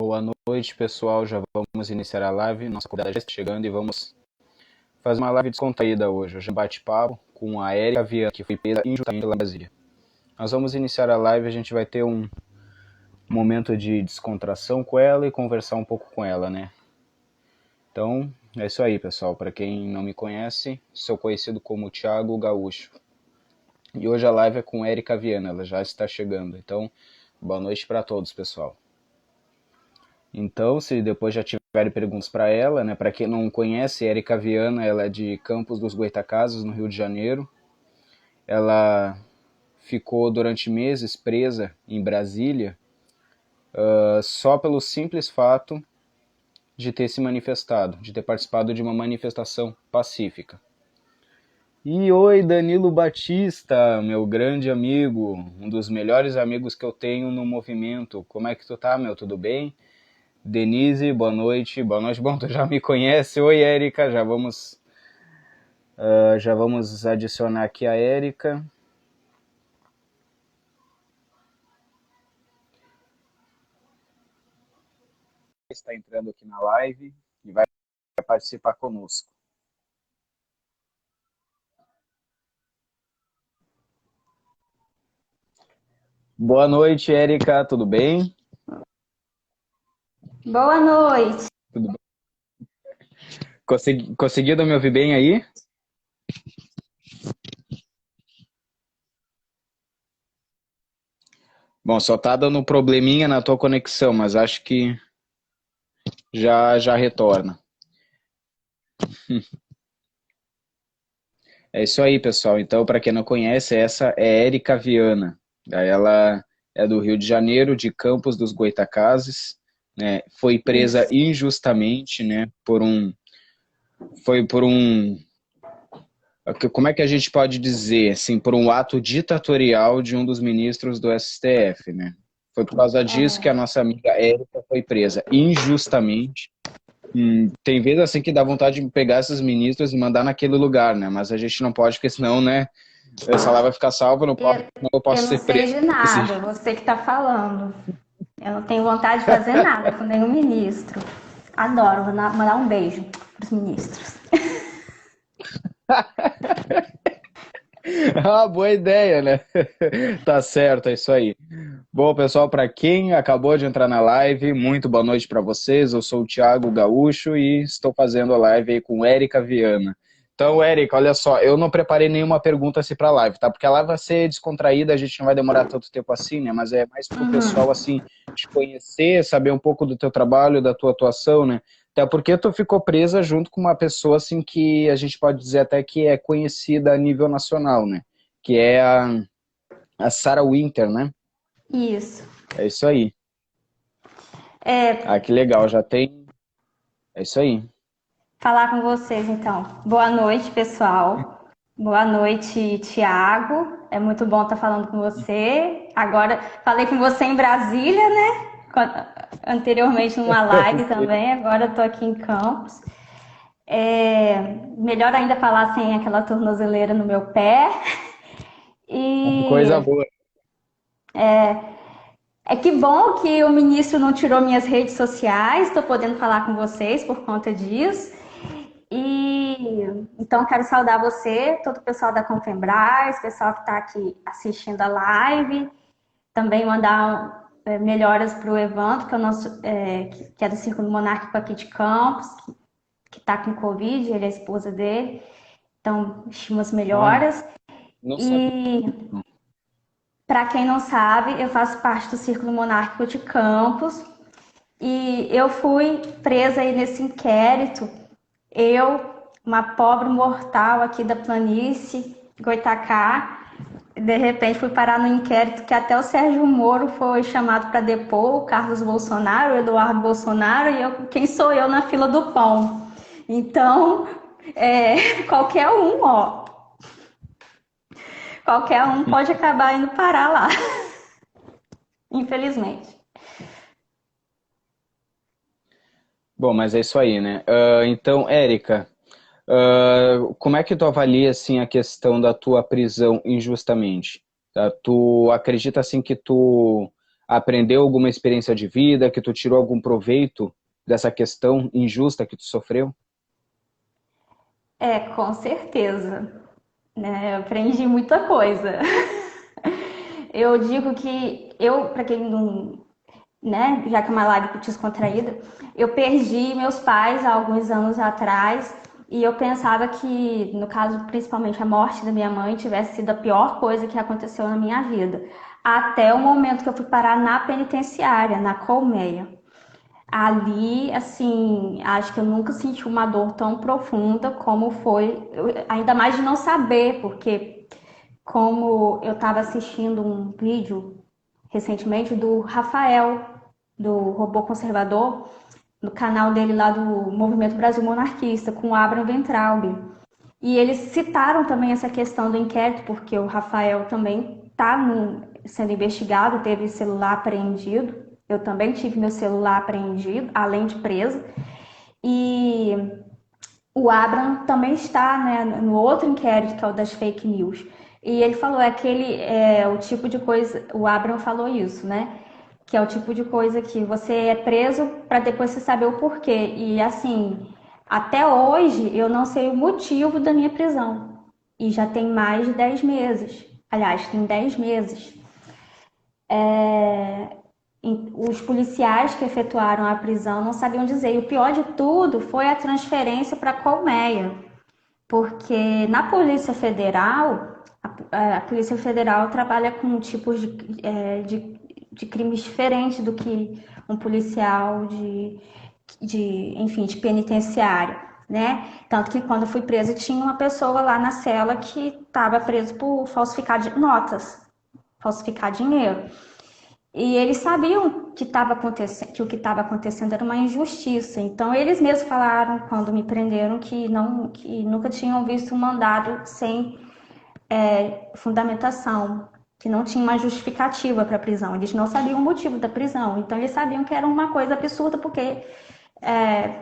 Boa noite, pessoal. Já vamos iniciar a live. Nossa convidada já está chegando e vamos fazer uma live descontraída hoje. Hoje é um bate-papo com a Érica Viana, que foi presa injustamente lá em Brasília. Nós vamos iniciar a live, a gente vai ter um momento de descontração com ela e conversar um pouco com ela, né? Então, é isso aí, pessoal. Para quem não me conhece, sou conhecido como Thiago Gaúcho. E hoje a live é com Érica Viana, ela já está chegando. Então, boa noite para todos, pessoal. Então, se depois já tiverem perguntas para ela, né? Para quem não conhece, Érica Viana, ela é de Campos dos Goytacazes, no Rio de Janeiro. Ela ficou durante meses presa em Brasília, só pelo simples fato de ter se manifestado, de ter participado de uma manifestação pacífica. E oi, Danilo Batista, meu grande amigo, um dos melhores amigos que eu tenho no movimento. Como é que tu tá, meu? Tudo bem? Denise, boa noite. Boa noite. Bom, tu já me conhece. Oi, Érica. Já vamos adicionar aqui a Érica. Está entrando aqui na live e vai participar conosco. Boa noite, Érica. Tudo bem? Boa noite. Tudo bem? Conseguiu me ouvir bem aí? Bom, só tá dando um probleminha na tua conexão, mas acho que já retorna. É isso aí, pessoal. Então, para quem não conhece, essa é Érica Viana. Ela é do Rio de Janeiro, de Campos dos Goytacazes, né? Foi presa Isso. injustamente, né? Como é que a gente pode dizer, assim, por um ato ditatorial de um dos ministros do STF, né? Foi por causa disso que a nossa amiga Érica foi presa injustamente. Tem vezes assim que dá vontade de pegar esses ministros e mandar naquele lugar, né? Mas a gente não pode, porque senão, né? Essa lá vai ficar salva, eu Eu posso não ser sei preso. de nada, você que está falando. Eu não tenho vontade de fazer nada com nenhum ministro. Adoro, vou mandar um beijo para os ministros. Ah, boa ideia, né? Tá certo, é isso aí. Bom, pessoal, para quem acabou de entrar na live, muito boa noite para vocês. Eu sou o Thiago Gaúcho e estou fazendo a live aí com Érica Viana. Então, Érica, olha só, eu não preparei nenhuma pergunta assim para a live, tá? Porque a live vai ser descontraída, a gente não vai demorar tanto tempo assim, né? Mas é mais para o pessoal, assim, te conhecer, saber um pouco do teu trabalho, da tua atuação, né? Até porque tu ficou presa junto com uma pessoa, assim, que a gente pode dizer até que é conhecida a nível nacional, né? Que é a Sarah Winter, né? Isso. É isso aí. É, Ah, que legal, já tem. É isso aí. falar com vocês então. Boa noite, pessoal. Boa noite, Tiago. É muito bom estar falando com você. Agora, falei com você em Brasília, né? Anteriormente numa live também, agora estou aqui em Campos. Melhor ainda falar sem aquela tornozeleira no meu pé. Coisa E boa. que bom que o ministro não tirou minhas redes sociais, estou podendo falar com vocês por conta disso. E então quero saudar você, todo o pessoal da Confembras, pessoal que está aqui assistindo a live. Também mandar melhoras para o Evandro, que é o nosso, que é do Círculo Monárquico aqui de Campos, que está com Covid, ele é a esposa dele. Então, estimas Olha, melhoras. não sabia. E para quem não sabe, eu faço parte do Círculo Monárquico de Campos. E eu fui presa aí nesse inquérito. Eu, uma pobre mortal aqui da planície, Goitacá, de repente fui parar no inquérito que até o Sérgio Moro foi chamado para depor, o Carlos Bolsonaro, o Eduardo Bolsonaro, e eu, quem sou eu na fila do pão? Então, qualquer um, qualquer um pode acabar indo parar lá, infelizmente. Bom, mas é isso aí, né? Então, Érica, como é que tu avalia, assim, a questão da tua prisão injustamente? Tá? Tu acredita, assim, que tu aprendeu alguma experiência de vida, que tu tirou algum proveito dessa questão injusta que tu sofreu? Com certeza, né? Eu aprendi muita coisa. Eu digo que para quem não, né, já que é uma live descontraída, eu perdi meus pais há alguns anos atrás e eu pensava que, no caso, principalmente a morte da minha mãe, tivesse sido a pior coisa que aconteceu na minha vida. Até o momento que eu fui parar na penitenciária, na colmeia. Ali, assim, acho que eu nunca senti uma dor tão profunda como foi, ainda mais de não saber, porque como eu estava assistindo um vídeo recentemente do Rafael, do Robô Conservador, no canal dele lá do Movimento Brasil Monarquista, com o Abraham Weintraub. E eles citaram também essa questão do inquérito, porque o Rafael também está sendo investigado, teve celular apreendido. Eu também tive meu celular apreendido, além de preso. E o Abraham também está, né, no outro inquérito, que é o das fake news. E ele falou, o tipo de coisa, o Abraham falou isso, né? Que é o tipo de coisa que você é preso para depois você saber o porquê. E assim, até hoje eu não sei o motivo da minha prisão. E já tem mais de 10 meses. Aliás, tem 10 meses. Os policiais que efetuaram a prisão não sabiam dizer. E o pior de tudo foi a transferência para a colmeia. Porque na Polícia Federal, a Polícia Federal trabalha com tipos de crimes diferentes do que um policial enfim, de penitenciária, né? Tanto que quando eu fui presa tinha uma pessoa lá na cela que estava preso por falsificar notas, falsificar dinheiro. E eles sabiam que o que estava acontecendo era uma injustiça. Então eles mesmos falaram quando me prenderam que nunca tinham visto um mandado sem fundamentação, que não tinha uma justificativa para a prisão. Eles não sabiam o motivo da prisão. Então eles sabiam que era uma coisa absurda, porque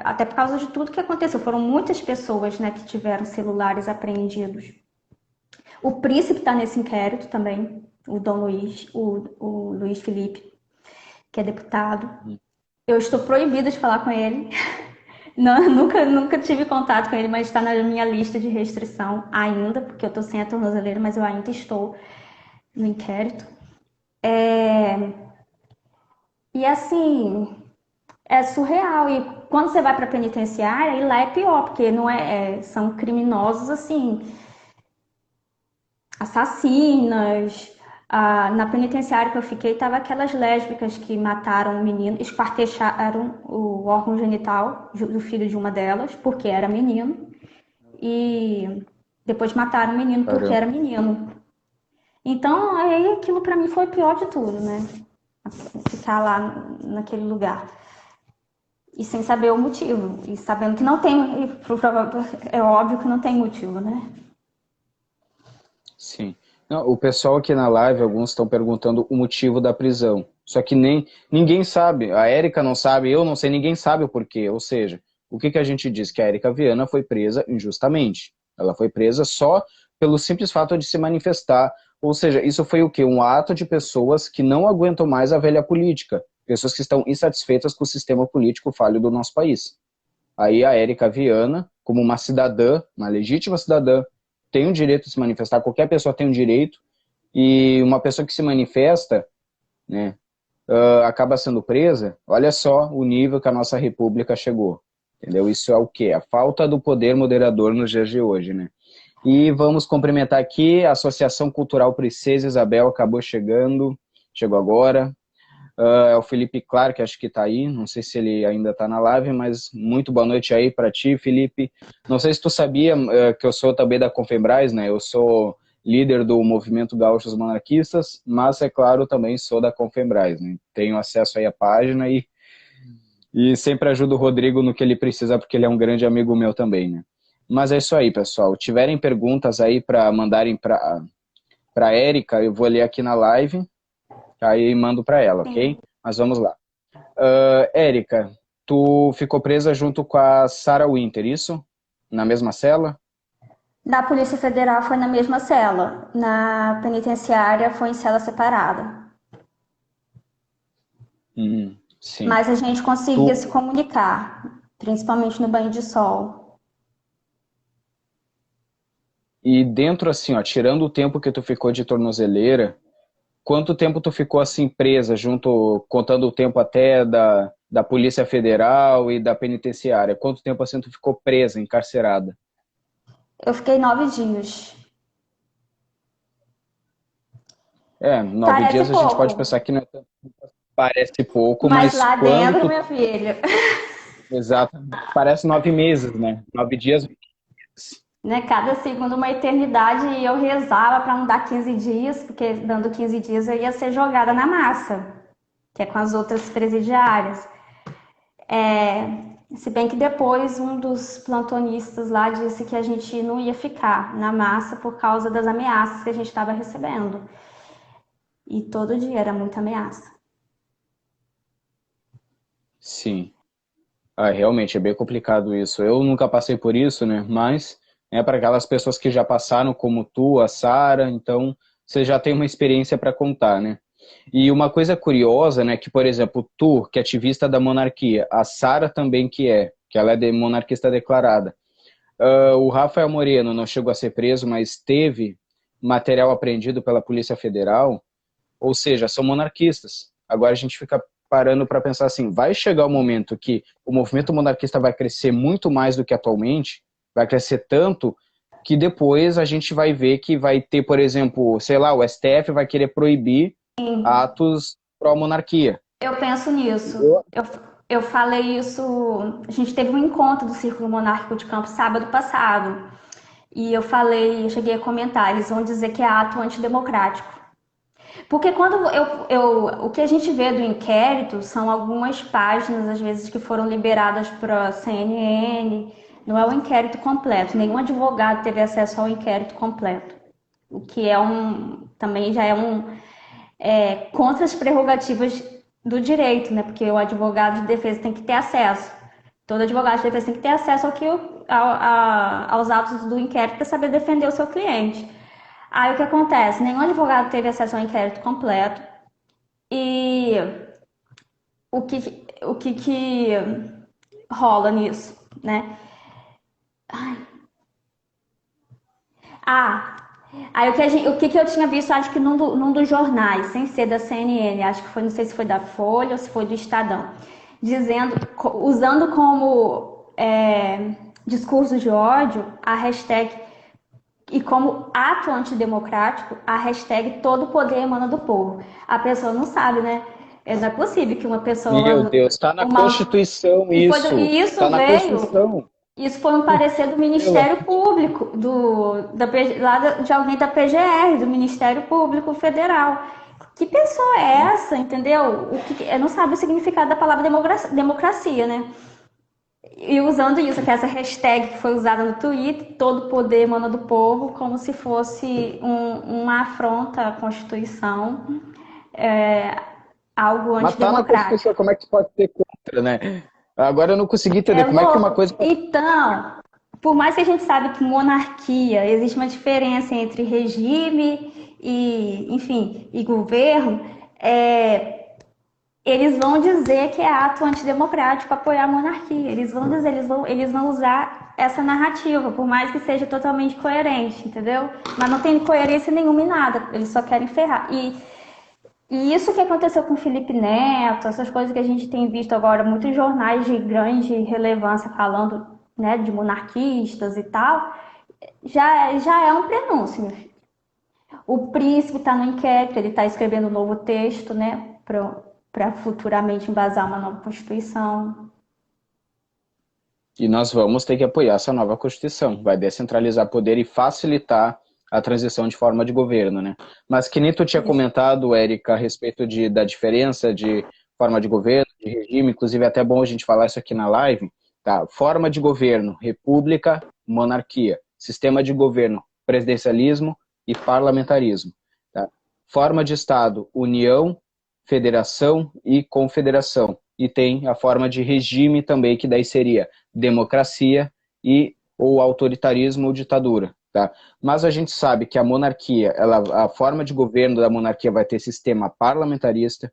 até por causa de tudo que aconteceu, foram muitas pessoas, né, que tiveram celulares apreendidos. O príncipe está nesse inquérito também, o Dom Luiz, o Luiz Felipe, que é deputado. Eu estou proibida de falar com ele. Não, nunca tive contato com ele, mas está na minha lista de restrição ainda, porque eu estou sem a tornozeleira, mas eu ainda estou no inquérito. E assim, é surreal. E quando você vai para a penitenciária, e lá é pior, porque não são criminosos assim, assassinas. Na penitenciária que eu fiquei, tava aquelas lésbicas que mataram um menino, esquartejaram o órgão genital do filho de uma delas, porque era menino, e depois mataram o menino porque Caramba. era menino. Então, aí aquilo pra mim foi o pior de tudo, né? Ficar lá naquele lugar. E sem saber o motivo. E sabendo que não tem, é óbvio que não tem motivo, né? Sim. Não, o pessoal aqui na live, alguns estão perguntando o motivo da prisão. Só que ninguém sabe. A Érica não sabe, eu não sei, ninguém sabe o porquê. Ou seja, o que a gente diz? Que a Érica Viana foi presa injustamente. Ela foi presa só pelo simples fato de se manifestar. Ou seja, isso foi o quê? Um ato de pessoas que não aguentam mais a velha política. Pessoas que estão insatisfeitas com o sistema político falho do nosso país. Aí a Érica Viana, como uma cidadã, uma legítima cidadã, tem o direito de se manifestar, qualquer pessoa tem o direito, e uma pessoa que se manifesta, né, acaba sendo presa. Olha só o nível que a nossa república chegou, entendeu? Isso é o quê? A falta do poder moderador nos dias de hoje, né? E vamos cumprimentar aqui a Associação Cultural Princesa Isabel, acabou chegando, chegou agora. É o Felipe Clark, acho que está aí, não sei se ele ainda está na live, mas muito boa noite aí para ti, Felipe. Não sei se tu sabia que eu sou também da Confembras, né? Eu sou líder do Movimento Gaúchos Monarquistas, mas, é claro, também sou da Confembras, né? Tenho acesso aí à página e sempre ajudo o Rodrigo no que ele precisa, porque ele é um grande amigo meu também, né? Mas é isso aí, pessoal. Tiverem perguntas aí para mandarem para a Érica, eu vou ler aqui na live, aí mando para ela, ok? Mas vamos lá. Érica, tu ficou presa junto com a Sarah Winter, isso? Na mesma cela? Na Polícia Federal foi na mesma cela. Na penitenciária foi em cela separada. Sim. Mas a gente conseguia Tu, se comunicar, principalmente no banho de sol. e dentro assim, ó, tirando o tempo que tu ficou de tornozeleira, quanto tempo tu ficou assim presa, junto, contando o tempo até da Polícia Federal e da penitenciária? Quanto tempo assim tu ficou presa, encarcerada? Eu fiquei 9 dias. 9 Parece dias a gente pode pouco, pensar que não é tanto, parece pouco, mas mas lá quando dentro, tu... minha filha, Exatamente. Parece 9 meses, né? 9 dias. né, cada segundo uma eternidade e eu rezava para não dar 15 dias, porque dando 15 dias eu ia ser jogada na massa, que é com as outras presidiárias. Se bem que depois um dos plantonistas lá disse que a gente não ia ficar na massa por causa das ameaças que a gente estava recebendo. E todo dia era muita ameaça. Sim. Realmente é bem complicado isso. Eu nunca passei por isso, né? Mas é para aquelas pessoas que já passaram, como tu, a Sara, então você já tem uma experiência para contar, né? E uma coisa curiosa, né, que por exemplo, tu, que é ativista da monarquia, a Sara também que ela é monarquista declarada. O Rafael Moreno não chegou a ser preso, mas teve material apreendido pela Polícia Federal, ou seja, são monarquistas. Agora a gente fica parando para pensar assim, vai chegar o momento que o movimento monarquista vai crescer muito mais do que atualmente, vai crescer tanto que depois a gente vai ver que vai ter, por exemplo, sei lá, o STF vai querer proibir atos pró-monarquia. Eu penso nisso. Eu falei isso. A gente teve um encontro do Círculo Monárquico de Campos sábado passado. E eu falei, eu cheguei a comentar, eles vão dizer que é ato antidemocrático. Porque quando o que a gente vê do inquérito são algumas páginas, às vezes, que foram liberadas para a CNN, não é o inquérito completo, nenhum advogado teve acesso ao inquérito completo. O que é também já contra as prerrogativas do direito, né? Porque o advogado de defesa tem que ter acesso. Todo advogado de defesa tem que ter acesso aos autos do inquérito para saber defender o seu cliente. Aí o que acontece? Nenhum advogado teve acesso ao inquérito completo. E o que rola nisso, né? Ah, aí o que eu tinha visto, acho que num dos jornais, sem ser da CNN, acho que foi, não sei se foi da Folha ou se foi do Estadão, dizendo, usando como discurso de ódio a hashtag e como ato antidemocrático a hashtag todo poder emana do povo. A pessoa não sabe, né? Não é possível que uma Meu pessoa, Deus, está na uma, Constituição isso. e isso Está na veio Constituição. isso foi um parecer do Pelo Ministério Público, de alguém da PGR, do Ministério Público Federal. Que pessoa é essa, entendeu? Não sabe o significado da palavra democracia, né? E usando isso, que essa hashtag que foi usada no Twitter, todo poder emana do povo, como se fosse uma afronta à Constituição, é, algo matar na antidemocrático. Constituição, como é que pode ser contra, né? Agora eu não consegui É entender como é que uma louco. coisa pode... Então, por mais que a gente sabe que monarquia, existe uma diferença entre regime e, enfim, e governo, eles vão dizer que é ato antidemocrático apoiar a monarquia. Eles vão dizer, eles vão usar essa narrativa, por mais que seja totalmente coerente, entendeu? Mas não tem coerência nenhuma em nada, eles só querem ferrar. E isso que aconteceu com o Felipe Neto, essas coisas que a gente tem visto agora, muitos jornais de grande relevância falando, né, de monarquistas e tal, já é um prenúncio, meu filho. O príncipe está no inquérito, ele está escrevendo um novo texto, né, para futuramente embasar uma nova Constituição. E nós vamos ter que apoiar essa nova Constituição. Vai descentralizar poder e facilitar a transição de forma de governo, né? Mas que nem tu tinha Isso. comentado, Érica, a respeito da diferença de forma de governo, de regime, inclusive é até bom a gente falar isso aqui na live, tá? Forma de governo, república, monarquia. Sistema de governo, presidencialismo e parlamentarismo. Tá? Forma de Estado, união, federação e confederação. E tem a forma de regime também, que daí seria democracia e ou autoritarismo ou ditadura. Tá? Mas a gente sabe que a monarquia, a forma de governo da monarquia vai ter sistema parlamentarista,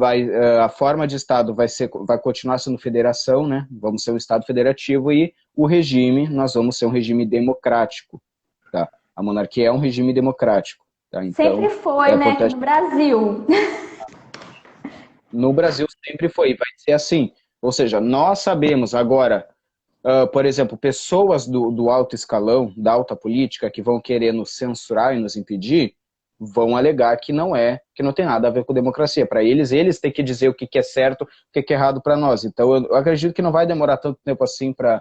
a forma de Estado vai continuar sendo federação, né? Vamos ser um Estado federativo e o regime, nós vamos ser um regime democrático, tá? A monarquia é um regime democrático, tá? Então, sempre foi, né, aqui no Brasil. No Brasil sempre foi, vai ser assim. Ou seja, nós sabemos agora, por exemplo, pessoas do alto escalão, da alta política, que vão querer nos censurar e nos impedir, vão alegar que não tem nada a ver com democracia. Para eles têm que dizer o que é certo, o que é errado para nós. Então, eu acredito que não vai demorar tanto tempo assim para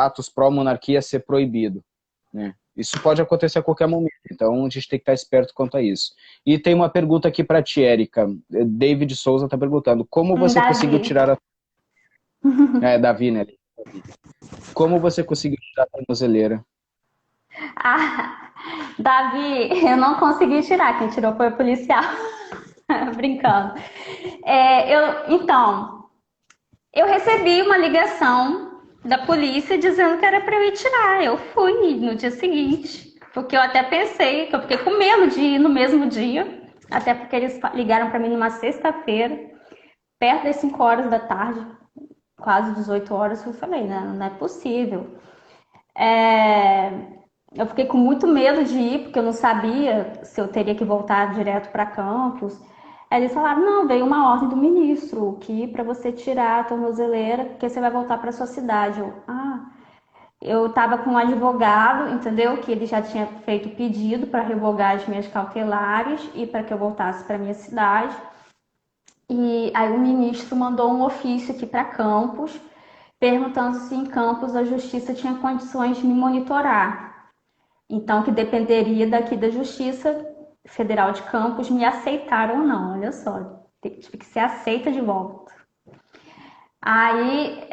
atos pró-monarquia ser proibido, né? Isso pode acontecer a qualquer momento, então a gente tem que estar esperto quanto a isso. E tem uma pergunta aqui para ti, Érica. David Souza está perguntando, como você conseguiu tirar a... Davi, né? Como você conseguiu tirar a tornozeleira? Davi, eu não consegui tirar, quem tirou foi o policial. Brincando. Então, eu recebi uma ligação da polícia dizendo que era para eu ir tirar. Eu fui no dia seguinte, porque eu até pensei que eu fiquei com medo de ir no mesmo dia, até porque eles ligaram para mim numa sexta-feira, perto das 5 horas da tarde, quase 18 horas. Eu falei, não é possível. Eu fiquei com muito medo de ir, porque eu não sabia se eu teria que voltar direto para Campos. Aí eles falaram, não, veio uma ordem do ministro, que para você tirar a tornozeleira, porque você vai voltar para sua cidade. Eu estava com um advogado, entendeu? Que ele já tinha feito pedido para revogar as minhas cautelares e para que eu voltasse para minha cidade. E aí o ministro mandou um ofício aqui para Campos, perguntando se em Campos a justiça tinha condições de me monitorar. Então, que dependeria daqui da Justiça Federal de Campos me aceitar ou não. Olha só, tive que ser aceita de volta. Aí,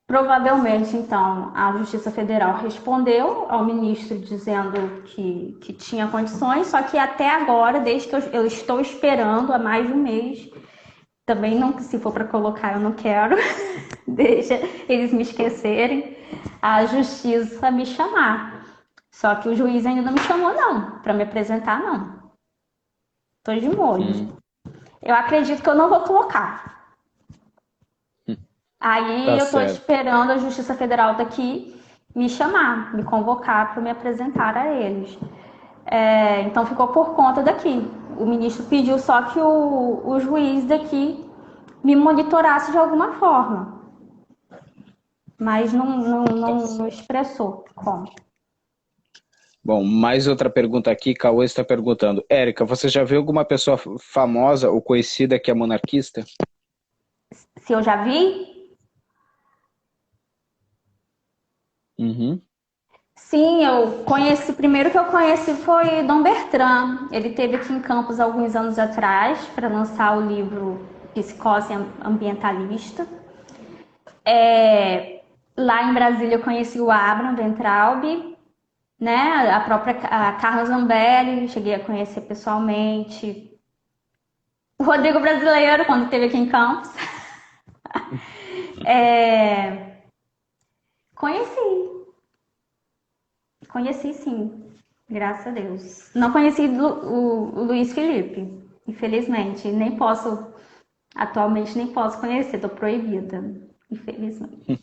provavelmente, então, a Justiça Federal respondeu ao ministro dizendo que tinha condições, só que até agora, desde que eu estou esperando há mais de um mês, também não, se for para colocar, eu não quero, deixa eles me esquecerem, a Justiça me chamar. Só que o juiz ainda não me chamou, não, para me apresentar, não. Tô de molho. Eu acredito que eu não vou colocar. Aí Tá eu tô certo. esperando a Justiça Federal daqui me chamar, me convocar para me apresentar a eles. Então ficou por conta daqui. O ministro pediu só que o juiz daqui me monitorasse de alguma forma. Mas não expressou como. Bom, mais outra pergunta aqui, Cauê está perguntando. Érica, você já viu alguma pessoa famosa ou conhecida que é monarquista? Se eu já vi? Uhum. Sim, eu conheci. Primeiro que eu conheci foi Dom Bertrand. Ele esteve aqui em Campos alguns anos atrás para lançar o livro Psicose Ambientalista. Lá em Brasília eu conheci o Abraham Weintraub, né? A própria Carla Zambelli, cheguei a conhecer pessoalmente. O Rodrigo Brasileiro, quando esteve aqui em Campos. Conheci sim, graças a Deus. Não conheci o Luiz Felipe, infelizmente. Atualmente nem posso conhecer, tô proibida, infelizmente.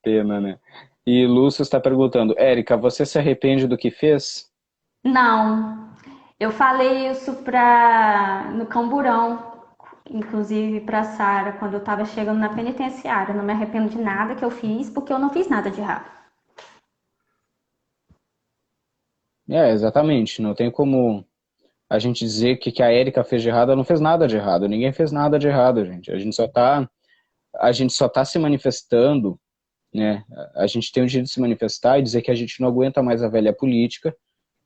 Pena, né? E Lúcio está perguntando, Érica, você se arrepende do que fez? Não, eu falei isso no Camburão, inclusive para Sara, quando eu estava chegando na penitenciária. Não me arrependo de nada que eu fiz, porque eu não fiz nada de errado. Exatamente. Não tem como a gente dizer que a Érica fez de errado. Ela não fez nada de errado. Ninguém fez nada de errado, gente. A gente só tá se manifestando, né? A gente tem o direito de se manifestar e dizer que a gente não aguenta mais a velha política,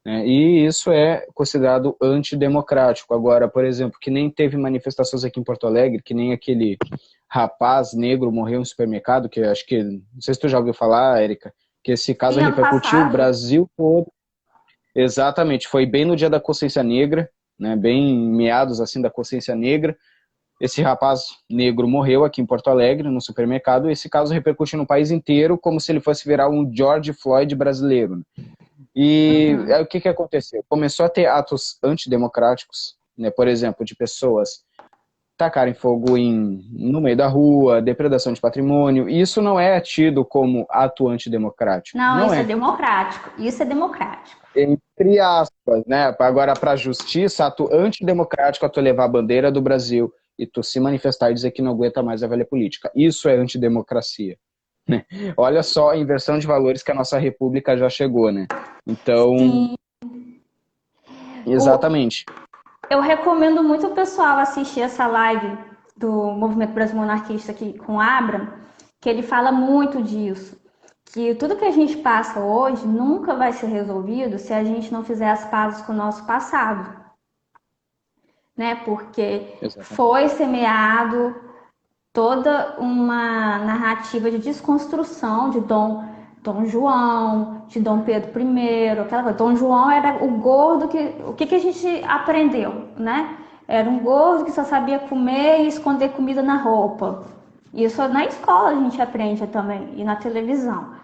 né? E isso é considerado antidemocrático. Agora, por exemplo, que nem teve manifestações aqui em Porto Alegre, que nem aquele rapaz negro morreu em supermercado, que acho que, não sei se tu já ouviu falar, Érica, que esse caso repercutiu o Brasil todo. Exatamente, foi bem no dia da consciência negra, né, bem meados assim da consciência negra. Esse rapaz negro morreu aqui em Porto Alegre, no supermercado, e esse caso repercutiu no país inteiro como se ele fosse virar um George Floyd brasileiro. E Uhum. o que aconteceu? Começou a ter atos antidemocráticos, né? Por exemplo, de pessoas tacarem fogo no meio da rua, depredação de patrimônio. E isso não é tido como ato antidemocrático. Não, Não isso é é. democrático. Isso é democrático. Entre aspas, né? Agora, para a justiça, ato antidemocrático é tu levar a bandeira do Brasil e tu se manifestar e dizer que não aguenta mais a velha política. Isso é antidemocracia. Né? Olha só a inversão de valores que a nossa república já chegou, né? Então, Sim. O, exatamente. eu recomendo muito o pessoal assistir essa live do Movimento Brasil Monarquista aqui com o Abram, que ele fala muito disso. Que tudo que a gente passa hoje nunca vai ser resolvido se a gente não fizer as pazes com o nosso passado, né? Porque Exatamente. foi semeado toda uma narrativa de desconstrução de Dom João, de Dom Pedro I, aquela coisa. Dom João era o gordo que. O que a gente aprendeu, né? Era um gordo que só sabia comer e esconder comida na roupa. Isso na escola a gente aprende também, e na televisão.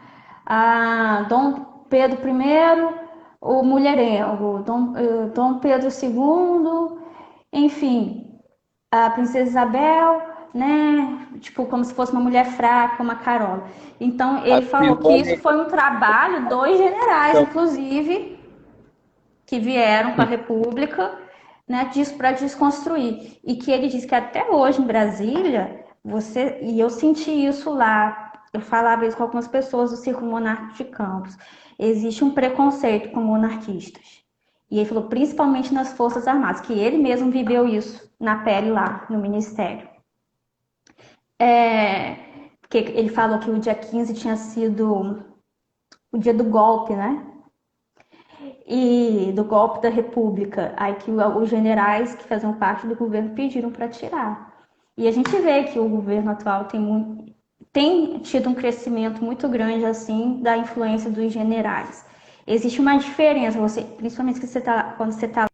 Dom Pedro I, o mulherengo, Dom Pedro II, enfim, a Princesa Isabel, né? Tipo, como se fosse uma mulher fraca, uma Carola. Então, A ele falou que isso Simone, foi um trabalho dos generais, então, inclusive, que vieram com a República, né, disso para desconstruir. E que ele disse que até hoje em Brasília, e eu senti isso lá, eu falava isso com algumas pessoas do Círculo Monárquico de Campos, existe um preconceito com monarquistas. E ele falou, principalmente nas Forças Armadas, que ele mesmo viveu isso na pele lá, no Ministério. Porque ele falou que o dia 15 tinha sido o dia do golpe, né? E do golpe da República, aí que os generais que faziam parte do governo pediram para tirar. E a gente vê que o governo atual tem tido um crescimento muito grande assim da influência dos generais. Existe uma diferença, principalmente quando você está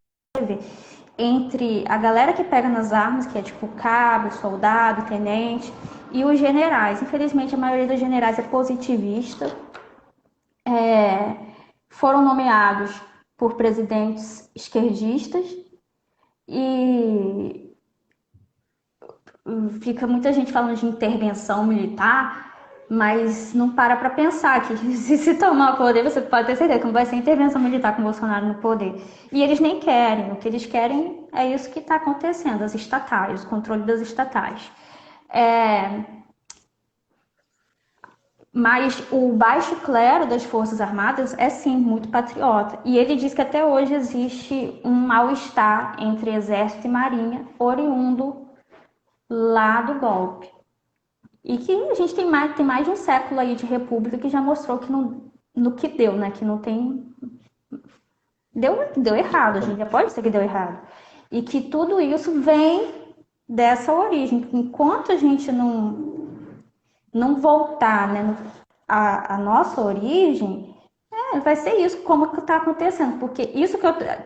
entre a galera que pega nas armas, que é tipo cabo, soldado, tenente, e os generais. Infelizmente, a maioria dos generais é positivista, foram nomeados por presidentes esquerdistas e fica muita gente falando de intervenção militar, mas não para pensar que se tomar o poder, você pode ter certeza que não vai ser intervenção militar com o Bolsonaro no poder. E eles nem querem, o que eles querem é isso que está acontecendo, as estatais, o controle das estatais. Mas o baixo clero das Forças Armadas é sim muito patriota. E ele diz que até hoje existe um mal-estar entre Exército e Marinha, oriundo lá do golpe. E que a gente tem mais de um século aí de república que já mostrou que não, no que deu, né? Que não tem. Deu errado, a gente já pode dizer que deu errado. E que tudo isso vem dessa origem. Enquanto a gente não voltar, né, a nossa origem, vai ser isso como que está acontecendo, porque isso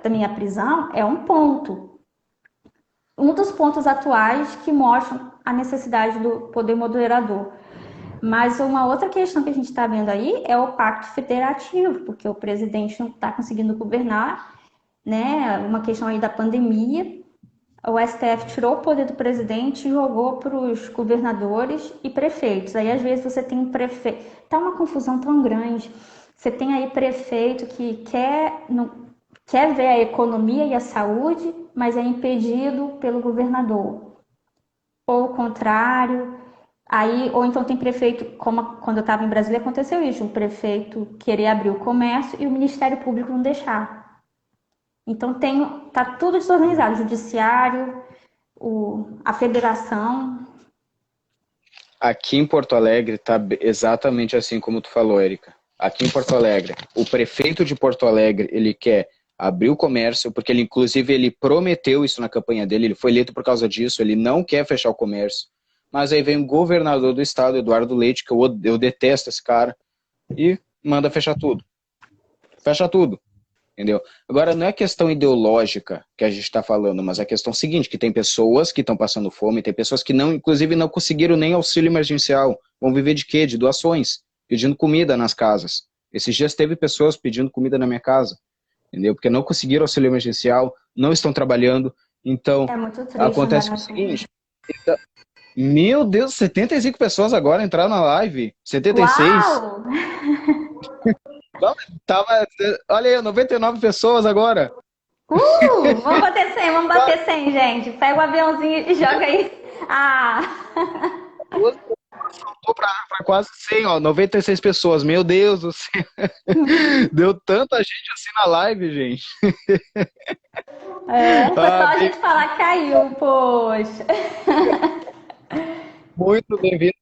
da minha prisão é um dos pontos atuais que mostram a necessidade do poder moderador. Mas uma outra questão que a gente está vendo aí é o pacto federativo, porque o presidente não está conseguindo governar, né? Uma questão aí da pandemia, o STF tirou o poder do presidente e jogou para os governadores e prefeitos. Aí, às vezes, você tem um prefeito. Tá uma confusão tão grande. Você tem aí prefeito que quer ver a economia e a saúde, mas é impedido pelo governador. Ou o contrário. Aí, ou então tem prefeito, como quando eu estava em Brasília aconteceu isso, o prefeito querer abrir o comércio e o Ministério Público não deixar. Então tá tudo desorganizado, o judiciário, a federação. Aqui em Porto Alegre tá exatamente assim como tu falou, Érica. Aqui em Porto Alegre, o prefeito de Porto Alegre, ele quer abrir o comércio, porque ele, inclusive, ele prometeu isso na campanha dele, ele foi eleito por causa disso, ele não quer fechar o comércio. Mas aí vem o governador do estado, Eduardo Leite, que eu detesto esse cara, e manda fechar tudo. Fecha tudo. Entendeu? Agora, não é questão ideológica que a gente está falando, mas é a questão seguinte, que tem pessoas que estão passando fome, tem pessoas que não, inclusive, não conseguiram nem auxílio emergencial. Vão viver de quê? De doações, pedindo comida nas casas. Esses dias teve pessoas pedindo comida na minha casa, entendeu? Porque não conseguiram auxílio emergencial, não estão trabalhando. Então, É muito triste andar acontece o na rua. seguinte, meu Deus, 75 pessoas agora entraram na live, 76. Uau! Vamos, tava, olha aí, 99 pessoas agora. Vamos bater 100, gente. Pega o aviãozinho e joga aí. Ah! Tô pra quase 100, ó, 96 pessoas. Meu Deus do céu. Deu tanta gente assim na live, gente. É, foi só Ah, a gente falar que caiu, poxa. muito bem-vindo.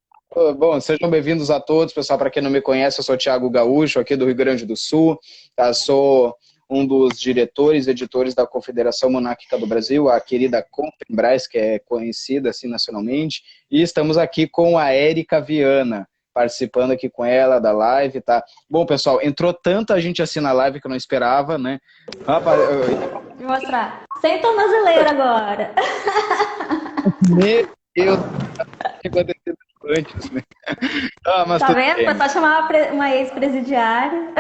Bom, sejam bem-vindos a todos, pessoal. Para quem não me conhece, eu sou o Thiago Gaúcho, aqui do Rio Grande do Sul. Tá? Sou um dos diretores e editores da Confederação Monárquica do Brasil, a querida Confembras, que é conhecida assim nacionalmente. E estamos aqui com a Érica Viana, participando aqui com ela da live, tá? Bom, pessoal, entrou tanta gente assim na live que eu não esperava, né? Rapaz, Vou mostrar. Sem tornozeleira agora. meu Deus, que aconteceu antes, né? Ah, mas Tá tudo vendo? bem. Foi só chamar uma ex-presidiária.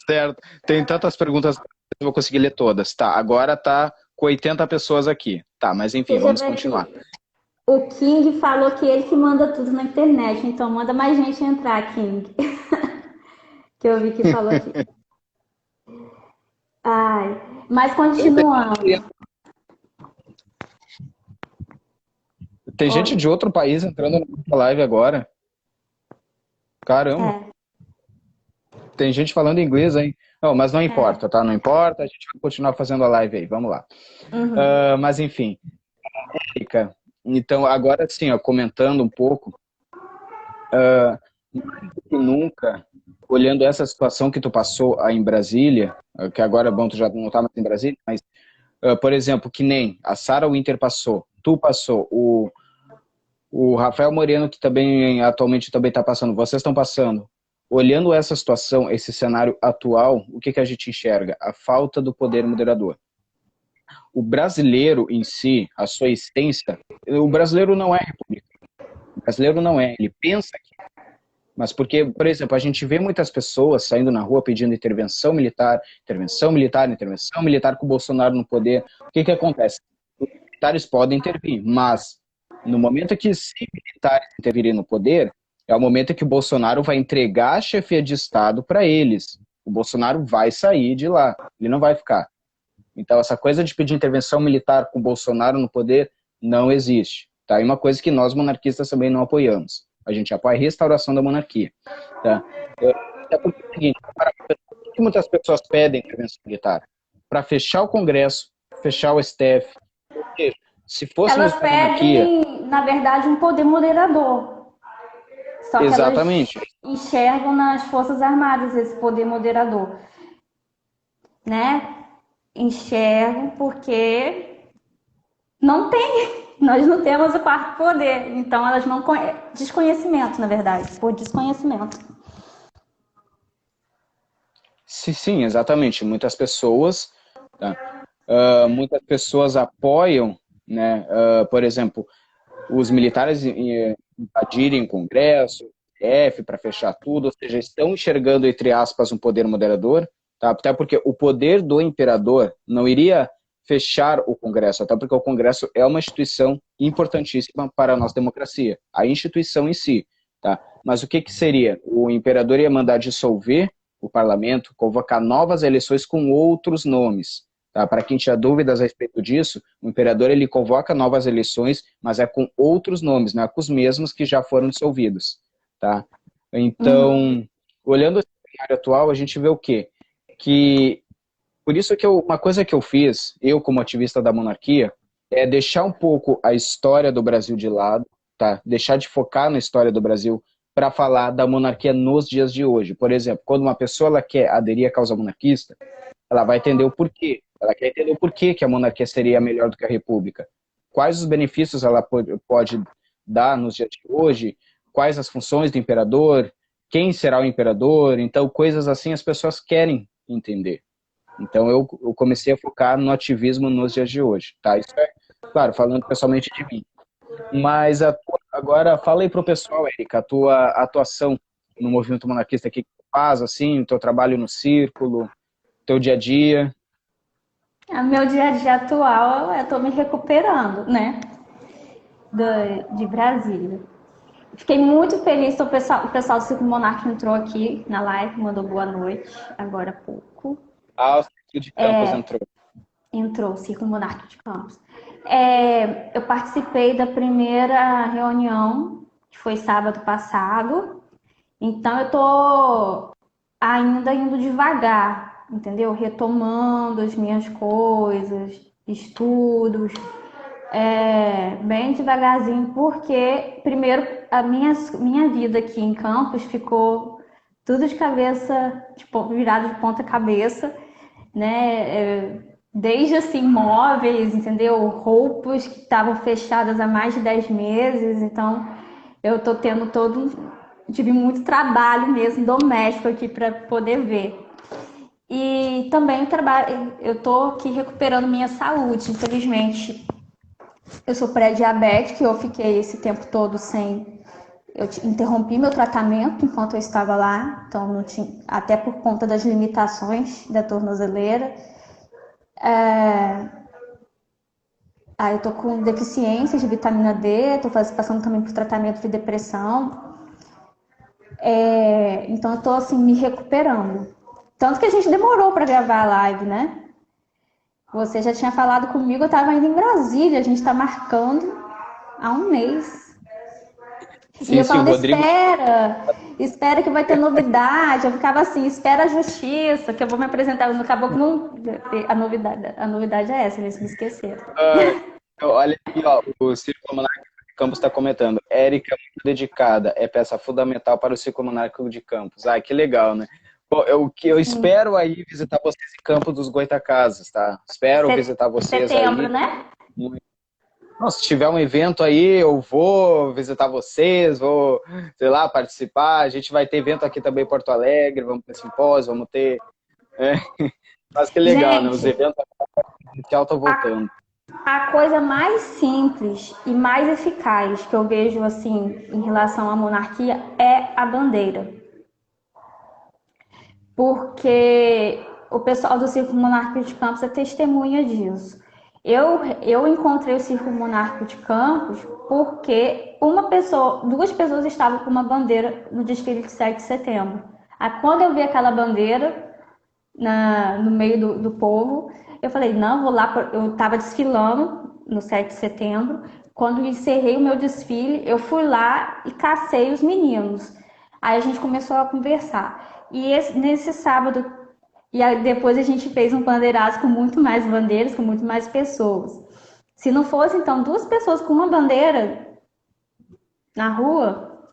Certo. Tem tantas perguntas que eu vou conseguir ler todas. Tá, agora tá com 80 pessoas aqui. Tá, mas enfim, Deixa eu vamos ver continuar. aqui. O King falou que ele que manda tudo na internet, então manda mais gente entrar, King. Que eu vi que falou aqui. Ai, mas continuando. Tem gente Oi. de outro país entrando na live agora. Caramba, É. tem gente falando inglês aí. Não, mas não É. importa, tá? Não importa, a gente vai continuar fazendo a live aí. Vamos lá. Uhum. Mas enfim, Erika, então agora sim, ó, comentando um pouco, mais do que nunca, olhando essa situação que tu passou aí em Brasília, que agora, bom, tu já não tá mais em Brasília, mas por exemplo, que nem a Sarah Winter passou, tu passou, o Rafael Moreno, que também atualmente também está passando, vocês estão passando. Olhando essa situação, esse cenário atual, o que, que a gente enxerga? A falta do poder moderador. O brasileiro em si, a sua essência, o brasileiro não é republicano. O brasileiro não é, ele pensa que é. Mas porque, por exemplo, a gente vê muitas pessoas saindo na rua pedindo intervenção militar, intervenção militar, intervenção militar com o Bolsonaro no poder. O que, que acontece? Os militares podem intervir, mas no momento que os militares intervirem no poder, é o momento que o Bolsonaro vai entregar a chefia de Estado para eles. O Bolsonaro vai sair de lá, ele não vai ficar. Então, essa coisa de pedir intervenção militar com o Bolsonaro no poder não existe. Tá? E uma coisa que nós monarquistas também não apoiamos. A gente apoia a restauração da monarquia. Tá? É porque é o seguinte, por que muitas pessoas pedem intervenção militar? Para fechar o Congresso, fechar o STF. Ou seja, se fôssemos Elas uma monarquia... pedem, na verdade, um poder moderador. Só que elas Exatamente. enxergam nas Forças Armadas esse poder moderador, né? Enxergam porque não tem, nós não temos o quarto poder. Então elas não conhecem, desconhecimento, na verdade, por desconhecimento. Sim, sim, exatamente. Tá? Muitas pessoas apoiam, né? Por exemplo, os militares invadirem o Congresso, o STF, para fechar tudo, ou seja, estão enxergando, entre aspas, um poder moderador, tá? Até porque o poder do imperador não iria fechar o Congresso, até porque o Congresso é uma instituição importantíssima para a nossa democracia, a instituição em si, tá? Mas o que que seria? O imperador ia mandar dissolver o parlamento, convocar novas eleições com outros nomes, tá? Para quem tinha dúvidas a respeito disso, o imperador ele convoca novas eleições, mas é com outros nomes, não é com os mesmos que já foram dissolvidos. Tá? Uhum. Então, olhando o cenário atual, a gente vê o quê? Que, por isso que uma coisa que eu fiz, eu como ativista da monarquia, é deixar um pouco a história do Brasil de lado, tá? Deixar de focar na história do Brasil para falar da monarquia nos dias de hoje. Por exemplo, quando uma pessoa ela quer aderir à causa monarquista, ela vai entender o porquê. Ela quer entender o porquê que a monarquia seria melhor do que a república. Quais os benefícios ela pode dar nos dias de hoje, quais as funções do imperador, quem será o imperador, então coisas assim as pessoas querem entender. Então eu comecei a focar no ativismo nos dias de hoje, tá? Isso é, claro, falando pessoalmente de mim. Mas Agora, fala aí pro pessoal, Érica, a tua atuação no movimento monarquista, o que tu faz, assim, o teu trabalho no círculo, teu dia a dia. Meu dia a dia atual, eu tô me recuperando, né? De Brasília. Fiquei muito feliz, o pessoal do Círculo Monarca entrou aqui na live, mandou boa noite, agora há pouco. Ah, o Círculo de Campos entrou. Entrou o Círculo Monarca de Campos. Eu participei da primeira reunião, que foi sábado passado, então eu tô ainda indo devagar, entendeu? Retomando as minhas coisas, estudos, bem devagarzinho, porque primeiro a minha vida aqui em Campos ficou tudo de cabeça, tipo, virado de ponta cabeça, né? Desde assim, móveis, entendeu? Roupas que estavam fechadas há mais de 10 meses, então eu tô tendo tive muito trabalho mesmo doméstico aqui para poder ver. E também eu tô aqui recuperando minha saúde, infelizmente. Eu sou pré-diabética, eu fiquei esse tempo todo sem. Eu interrompi meu tratamento enquanto eu estava lá, então não tinha, até por conta das limitações da tornozeleira. Aí eu tô com deficiência de vitamina D, tô passando também por tratamento de depressão. Então eu tô assim me recuperando. Tanto que a gente demorou para gravar a live, né? Você já tinha falado comigo, eu estava indo em Brasília, a gente está marcando há um mês. E Sim, eu sim, o falando, Rodrigo. espera que vai ter novidade. Eu ficava assim, espera a justiça, que eu vou me apresentar. Acabou que não. A novidade é essa, eles me esqueceram. Olha aqui, ó, o Círculo Monárquico de Campos está comentando. Érica, muito dedicada, é peça fundamental para o Círculo Monárquico de Campos. Ah, que legal, né? Pô, eu espero aí visitar vocês em Campos dos Goitacazes, tá? Espero visitar vocês Setembro, aí. né? Não, se tiver um evento aí, eu vou visitar vocês, vou, sei lá, participar. A gente vai ter evento aqui também em Porto Alegre, vamos ter simpósio, vamos ter. É. Mas que legal, né? Os Gente, eventos que estão voltando. a coisa mais simples e mais eficaz que eu vejo assim em relação à monarquia é a bandeira. Porque o pessoal do Círculo Monárquico de Campos é testemunha disso. Eu encontrei o Círculo Monárquico de Campos porque duas pessoas estavam com uma bandeira no desfile de 7 de setembro. Aí, quando eu vi aquela bandeira no meio do povo, eu falei, não, vou lá, eu estava desfilando no 7 de setembro, quando encerrei o meu desfile, eu fui lá e cacei os meninos. Aí a gente começou a conversar. Nesse sábado, e aí depois a gente fez um bandeiraço com muito mais bandeiras, com muito mais pessoas. Se não fosse, então, duas pessoas com uma bandeira na rua,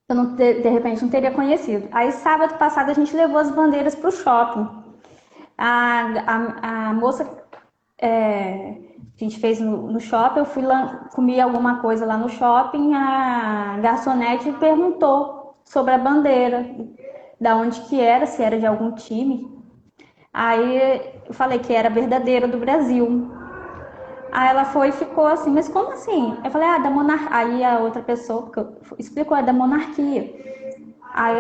eu não, de repente não teria conhecido. Aí sábado passado a gente levou as bandeiras para o shopping. A moça, a gente fez no shopping, eu fui lá, comi alguma coisa lá no shopping, a garçonete perguntou sobre a bandeira, da onde que era, se era de algum time. Aí eu falei que era verdadeira do Brasil. Aí ela foi e ficou assim, mas como assim? Eu falei, da monarquia. Aí a outra pessoa explicou, é da monarquia. Aí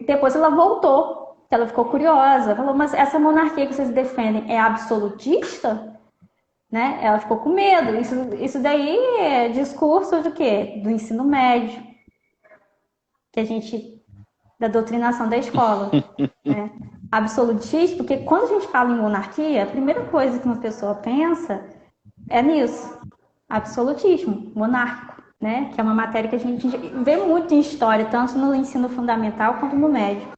depois ela voltou, ela ficou curiosa, falou, mas essa monarquia que vocês defendem é absolutista? Né? Ela ficou com medo. Isso daí é discurso do quê? Do ensino médio, que a gente, da doutrinação da escola. Né? Absolutista, porque quando a gente fala em monarquia, a primeira coisa que uma pessoa pensa é nisso, absolutismo, monárquico, né? Que é uma matéria que a gente vê muito em história, tanto no ensino fundamental quanto no médio.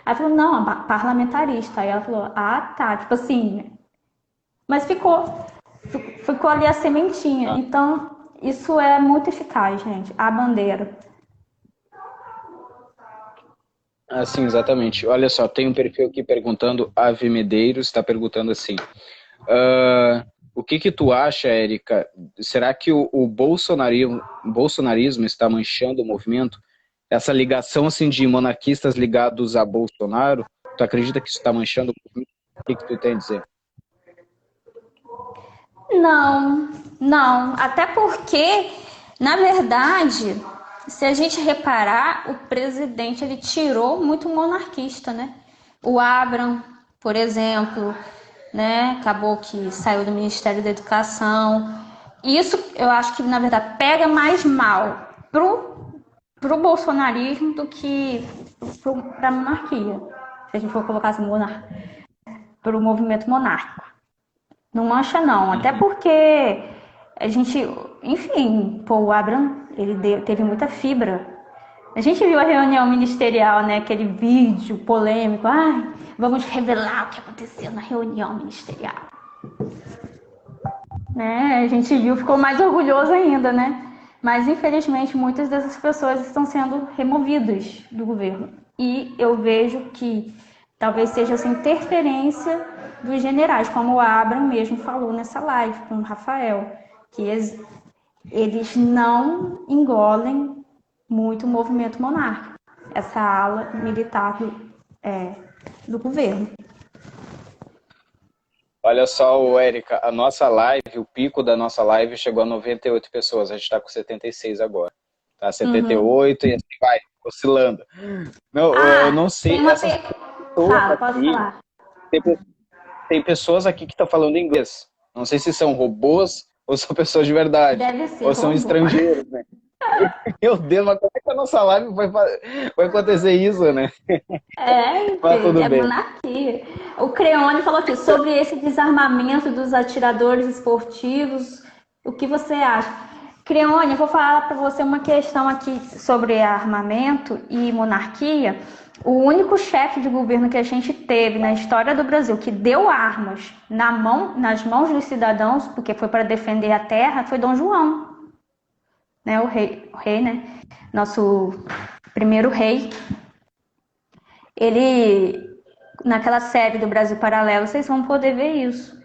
Aí falou, não, parlamentarista. Aí ela falou, tá, tipo assim. Mas ficou ali a sementinha. Então, isso é muito eficaz, gente, a bandeira. Ah, sim, exatamente. Olha só, tem um perfil aqui perguntando, Ave Medeiros, está perguntando assim, o que tu acha, Érica? Será que o bolsonarismo está manchando o movimento? Essa ligação assim de monarquistas ligados a Bolsonaro, tu acredita que isso está manchando o movimento? O que tu tem a dizer? Não, não. Até porque Na verdade, se a gente reparar, o presidente ele tirou muito monarquista, né? O Abraham, por exemplo, né? Acabou que saiu do Ministério da Educação. Isso eu acho que, na verdade, pega mais mal pro bolsonarismo do que para a monarquia. Se a gente for colocar assim, para o movimento monárquico. Não mancha, não. Até porque a gente, enfim, pô, o Abraham, ele teve muita fibra. A gente viu a reunião ministerial, né? Aquele vídeo polêmico. Ai, vamos revelar o que aconteceu na reunião ministerial. Né? A gente viu, ficou mais orgulhoso ainda, né? Mas, infelizmente, muitas dessas pessoas estão sendo removidas do governo. E eu vejo que talvez seja essa interferência dos generais, como o Abraham mesmo falou nessa live com o Rafael, que eles não engolem muito o movimento monárquico, essa ala militar do governo. Olha só, Érica, a nossa live, o pico da nossa live chegou a 98 pessoas, a gente está com 76 agora. Tá? 78 e assim vai, oscilando. Não, eu não sei. Essas Fala, posso falar. Tem pessoas aqui que estão falando inglês. Não sei se são robôs ou são pessoas de verdade. Deve ser ou são robô. Estrangeiros, né? Meu Deus, mas como é que a nossa live vai acontecer isso, né? Mas tudo É bem. monarquia. O Creone falou aqui sobre esse desarmamento dos atiradores esportivos. O que você acha? Creone, eu vou falar para você uma questão aqui sobre armamento e monarquia. O único chefe de governo que a gente teve na história do Brasil que deu armas nas mãos dos cidadãos, porque foi para defender a terra, foi Dom João. Né, o rei, né? Nosso primeiro rei. Ele, naquela série do Brasil Paralelo, vocês vão poder ver isso.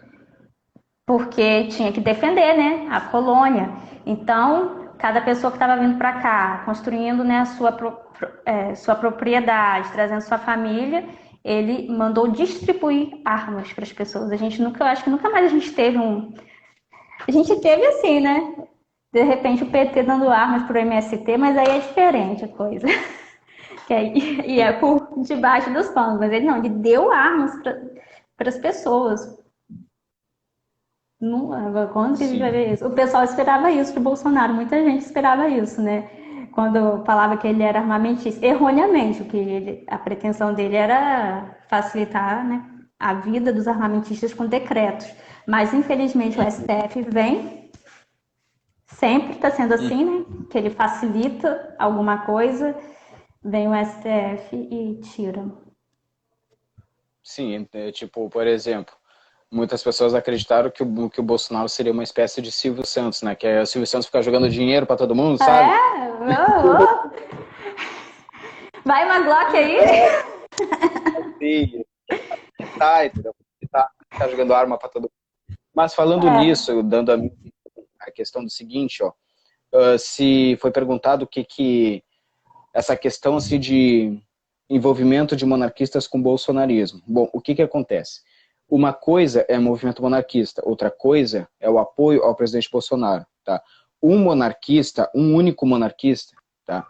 Porque tinha que defender, né, a colônia. Então, cada pessoa que estava vindo para cá, construindo, né, a sua propriedade, trazendo sua família, ele mandou distribuir armas para as pessoas. Eu acho que nunca mais a gente teve A gente teve assim, né? De repente o PT dando armas para o MST, mas aí é diferente a coisa. E é por debaixo dos panos, mas ele deu armas para as pessoas. Não, quando que a gente vai ver isso? O pessoal esperava isso do Bolsonaro, muita gente esperava isso, né? Quando falava que ele era armamentista, erroneamente, a pretensão dele era facilitar, né, a vida dos armamentistas com decretos. Mas, infelizmente, o STF sempre está sendo assim, né? Que ele facilita alguma coisa, vem o STF e tira. Sim, tipo, por exemplo, muitas pessoas acreditaram que o Bolsonaro seria uma espécie de Silvio Santos, né? Que é o Silvio Santos ficar jogando dinheiro para todo mundo, sabe? Vai uma Glock aí? Sim, entendeu? Tá jogando arma para todo mundo. Mas falando nisso, dando a questão do seguinte, ó, se foi perguntado o que essa questão assim, de envolvimento de monarquistas com bolsonarismo. Bom, o que acontece? Uma coisa é o movimento monarquista, outra coisa é o apoio ao presidente Bolsonaro. Tá? Um único monarquista, tá?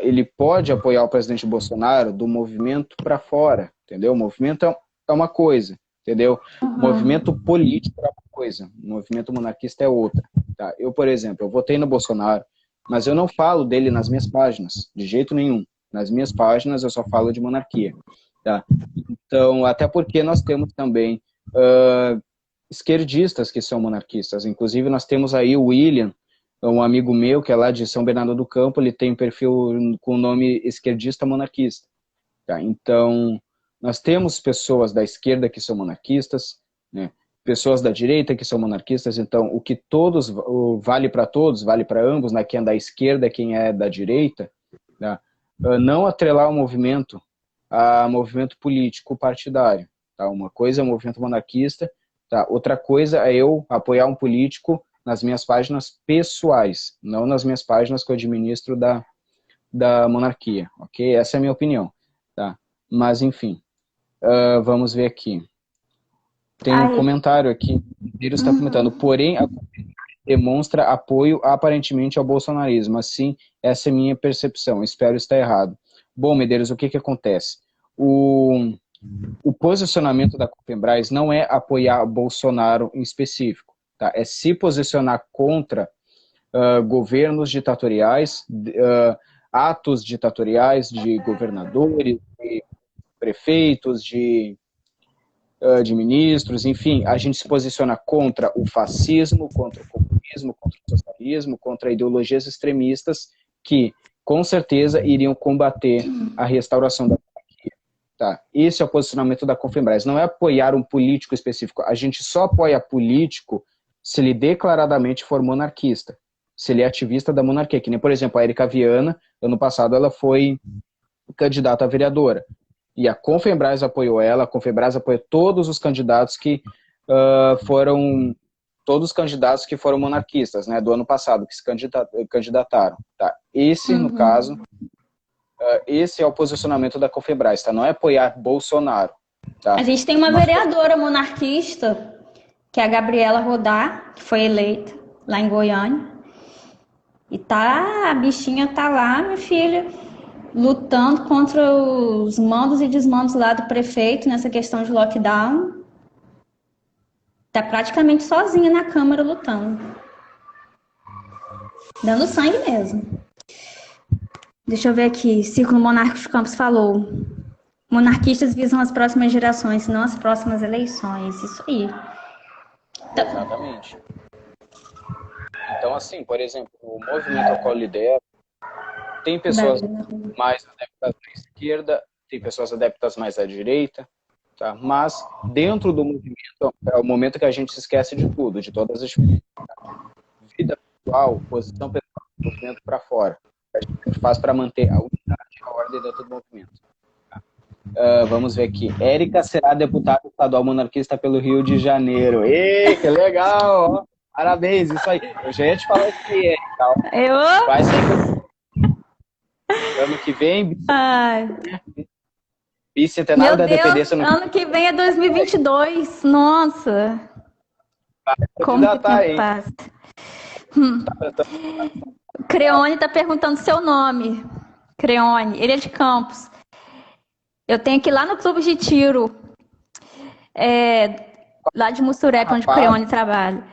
Ele pode apoiar o presidente Bolsonaro do movimento para fora, entendeu? O movimento é uma coisa, entendeu? O movimento político é uma coisa, o movimento monarquista é outra. Tá? Eu, por exemplo, eu votei no Bolsonaro, mas eu não falo dele nas minhas páginas, de jeito nenhum. Nas minhas páginas eu só falo de monarquia. Tá? Então, até porque nós temos também esquerdistas que são monarquistas. Inclusive, nós temos aí o William, um amigo meu que é lá de São Bernardo do Campo, ele tem um perfil com o nome esquerdista monarquista. Tá? Então, nós temos pessoas da esquerda que são monarquistas, né? Pessoas da direita que são monarquistas. Então, o que vale para todos, vale para ambos, né? Quem é da esquerda, quem é da direita, tá? Não atrelar o movimento a movimento político partidário. Tá? Uma coisa é o movimento monarquista, tá? Outra coisa é eu apoiar um político nas minhas páginas pessoais, não nas minhas páginas que eu administro da monarquia, ok? Essa é a minha opinião, tá? Mas, enfim, vamos ver aqui. Tem um comentário aqui, o Vírus está comentando, porém, demonstra apoio aparentemente ao bolsonarismo. Assim, essa é a minha percepção. Espero estar errado. Bom, Medeiros, o que acontece? O posicionamento da Confembras não é apoiar Bolsonaro em específico, tá? É se posicionar contra governos ditatoriais, atos ditatoriais de governadores, de prefeitos, de ministros, enfim, a gente se posiciona contra o fascismo, contra o comunismo, contra o socialismo, contra ideologias extremistas que, com certeza, iriam combater a restauração da monarquia. Tá? Esse é o posicionamento da Confembras. Não é apoiar um político específico. A gente só apoia político se ele declaradamente for monarquista, se ele é ativista da monarquia. Que nem, por exemplo, a Érica Viana, ano passado, ela foi candidata a vereadora. E a Confembras apoiou ela, a Confembras apoiou todos os candidatos que foram monarquistas, né, do ano passado, que se candidataram. Tá? Esse, no caso, esse é o posicionamento da Confembras, tá? Não é apoiar Bolsonaro. Tá? A gente tem uma vereadora monarquista, que é a Gabriela Rodar, que foi eleita lá em Goiânia. E a bichinha tá lá, minha filha, lutando contra os mandos e desmandos lá do prefeito nessa questão de lockdown. Tá praticamente sozinha na Câmara lutando. Dando sangue mesmo. Deixa eu ver aqui. Círculo Monárquico de Campos falou. Monarquistas visam as próximas gerações, não as próximas eleições. Isso aí. Exatamente. Então, assim, por exemplo, o movimento ao qual lidera tem pessoas mais adeptas à esquerda, tem pessoas adeptas mais à direita, tá? Mas dentro do movimento é o momento que a gente se esquece de tudo, de todas as vida pessoal, posição pessoal, movimento para fora. A gente faz para manter a unidade e a ordem dentro do movimento. Tá? Vamos ver aqui. Érica será deputada estadual monarquista pelo Rio de Janeiro. Ei, que legal! Ó. Parabéns, isso aí. Eu já ia te falar isso aí, Érica. Vai ser ano que vem, bicentenário da dependência. Ano que vem é 2022. Nossa. Como que tempo passa? Creone tá perguntando seu nome. Creone, ele é de Campos. Eu tenho que ir lá no clube de tiro. Lá de Mussurepe, onde o Creone trabalha.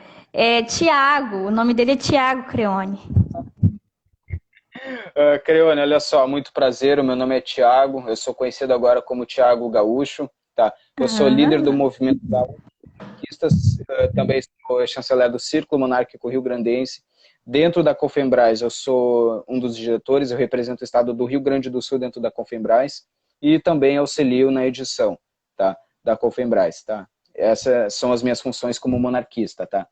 Tiago, o nome dele é Tiago Creone. Creone, olha só, muito prazer, o meu nome é Tiago, eu sou conhecido agora como Tiago Gaúcho, tá? Eu sou líder do movimento monarquistas, também sou chanceler do Círculo Monárquico Rio-Grandense. Dentro da Confembras, eu sou um dos diretores, eu represento o estado do Rio Grande do Sul dentro da Confembras e também auxilio na edição, tá? Da Confembras, tá? Essas são as minhas funções como monarquista, tá?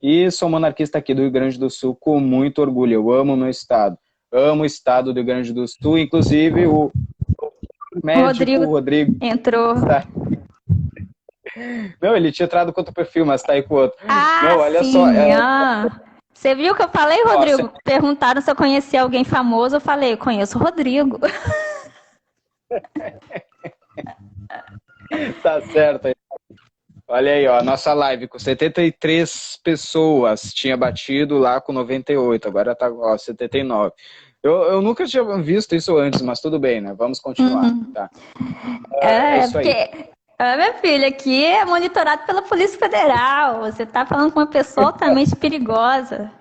E sou monarquista aqui do Rio Grande do Sul com muito orgulho. Eu amo o meu estado. Amo o estado do Rio Grande do Sul. Inclusive, o médico Rodrigo entrou. Tá. Não, ele tinha entrado com outro perfil, mas tá aí com o outro. Não, olha sim, só. Você viu o que eu falei, Rodrigo? Nossa. Perguntaram se eu conhecia alguém famoso. Eu falei, eu conheço o Rodrigo. Tá certo. Olha aí, ó, a nossa live com 73 pessoas, tinha batido lá com 98, agora tá 79. Eu nunca tinha visto isso antes, mas tudo bem, né? Vamos continuar, tá? Isso aí. Porque, minha filha, aqui é monitorado pela Polícia Federal, você tá falando com uma pessoa altamente perigosa.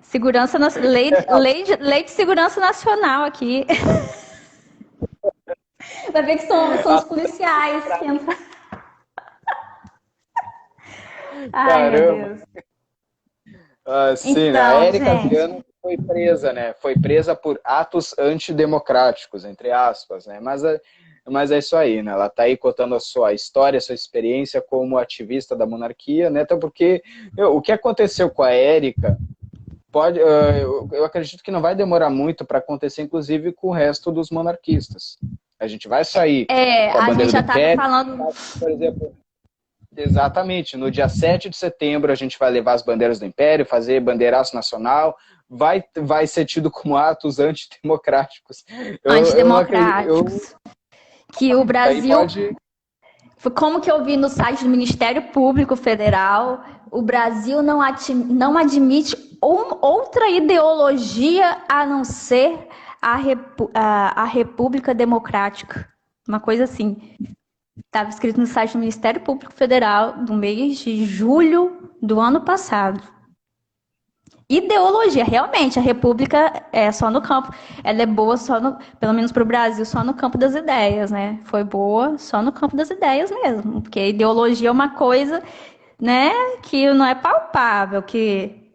Segurança, lei de segurança nacional aqui. Vai ver que são os policiais que entram. Ai, meu Deus. Sim, então, a Érica Viana foi presa, né? Foi presa por atos antidemocráticos, entre aspas, né? Mas é isso aí, né? Ela tá aí contando a sua história, a sua experiência como ativista da monarquia, né? Até porque o que aconteceu com a Érica pode, eu acredito que não vai demorar muito para acontecer, inclusive, com o resto dos monarquistas. A gente vai sair com a bandeira do Império, falando... por exemplo. Exatamente, no dia 7 de setembro a gente vai levar as bandeiras do Império, fazer bandeiraço nacional, vai ser tido como atos antidemocráticos. Antidemocráticos. Que o Brasil... Foi como que eu vi no site do Ministério Público Federal, o Brasil não admite outra ideologia a não ser a República Democrática. Uma coisa assim. Estava escrito no site do Ministério Público Federal do mês de julho do ano passado. Ideologia, realmente, a República é só no campo. Ela é boa pelo menos para o Brasil, só no campo das ideias, né? Foi boa só no campo das ideias mesmo. Porque ideologia é uma coisa, né, que não é palpável,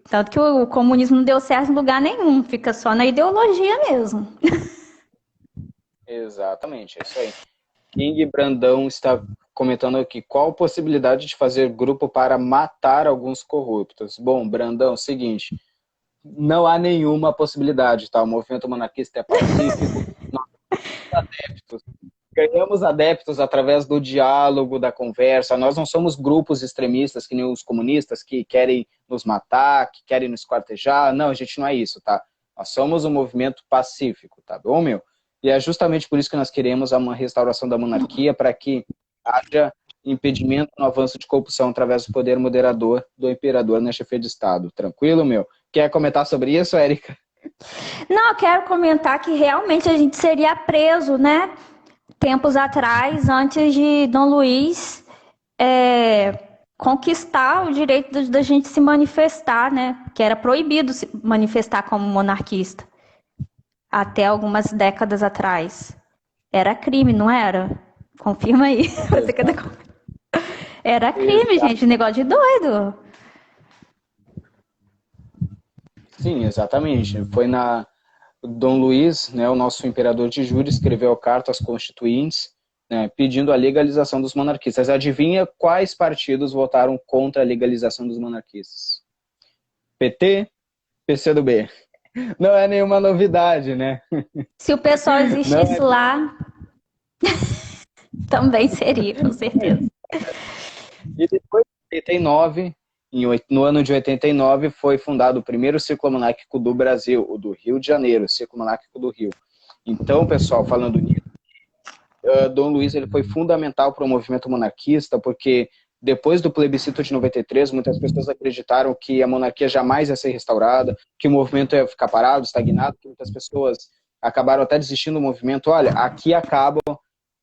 tanto que o comunismo não deu certo em lugar nenhum, fica só na ideologia mesmo. Exatamente, é isso aí. King Brandão está comentando aqui, qual a possibilidade de fazer grupo para matar alguns corruptos? Bom, Brandão, seguinte, não há nenhuma possibilidade, tá? O movimento monarquista é pacífico, nós temos adeptos. Ganhamos adeptos através do diálogo, da conversa. Nós não somos grupos extremistas, que nem os comunistas, que querem nos matar, que querem nos esquartejar. Não, a gente não é isso, tá? Nós somos um movimento pacífico, tá bom, meu? E é justamente por isso que nós queremos uma restauração da monarquia, para que haja impedimento no avanço de corrupção através do poder moderador do imperador na chefia de Estado. Tranquilo, meu? Quer comentar sobre isso, Érica? Não, eu quero comentar que realmente a gente seria preso, né? Tempos atrás, antes de Dom Luiz conquistar o direito da gente se manifestar, né? Que era proibido se manifestar como monarquista. Até algumas décadas atrás. Era crime, não era? Confirma aí. Você quer dar... Era crime, gente. Negócio de doido. Sim, exatamente. Foi na... Dom Luiz, né, o nosso imperador de júri, escreveu cartas constituintes, né, pedindo a legalização dos monarquistas. Adivinha quais partidos votaram contra a legalização dos monarquistas? PT, PCdoB. Não é nenhuma novidade, né? Se o pessoal existisse lá, também seria, com certeza. E depois de 89, no ano de 89, foi fundado o primeiro círculo monárquico do Brasil, o do Rio de Janeiro, o Círculo Monárquico do Rio. Então, pessoal, falando nisso, Dom Luiz ele foi fundamental para o movimento monarquista, porque depois do plebiscito de 93, muitas pessoas acreditaram que a monarquia jamais ia ser restaurada, que o movimento ia ficar parado, estagnado, que muitas pessoas acabaram até desistindo do movimento. Olha, aqui acaba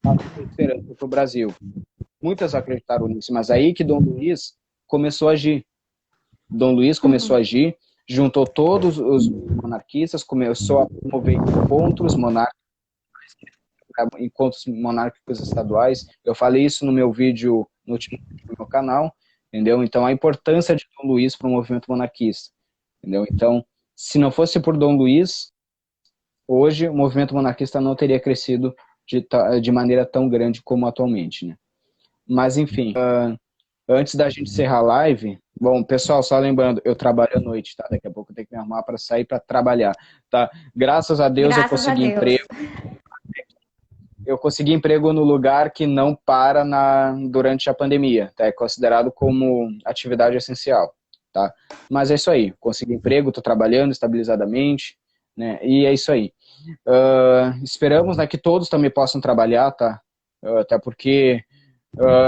a esperança para o Brasil. Muitas acreditaram nisso, mas aí que Dom Luiz começou a agir. Dom Luiz começou a agir, juntou todos os monarquistas, começou a promover encontros monárquicos estaduais. Eu falei isso no meu vídeo, no último vídeo do meu canal, entendeu? Então, a importância de Dom Luiz para o movimento monarquista, entendeu? Então, se não fosse por Dom Luiz, hoje o movimento monarquista não teria crescido de maneira tão grande como atualmente, né? Mas, enfim, antes da gente encerrar a live, bom, pessoal, só lembrando, eu trabalho à noite, tá? Daqui a pouco eu tenho que me arrumar para sair para trabalhar, tá? Graças a Deus eu consegui emprego. Eu consegui emprego no lugar que não para durante a pandemia, tá? É considerado como atividade essencial, tá? Mas é isso aí, consegui emprego, tô trabalhando estabilizadamente, né? E é isso aí. Esperamos, né, que todos também possam trabalhar, tá? Até porque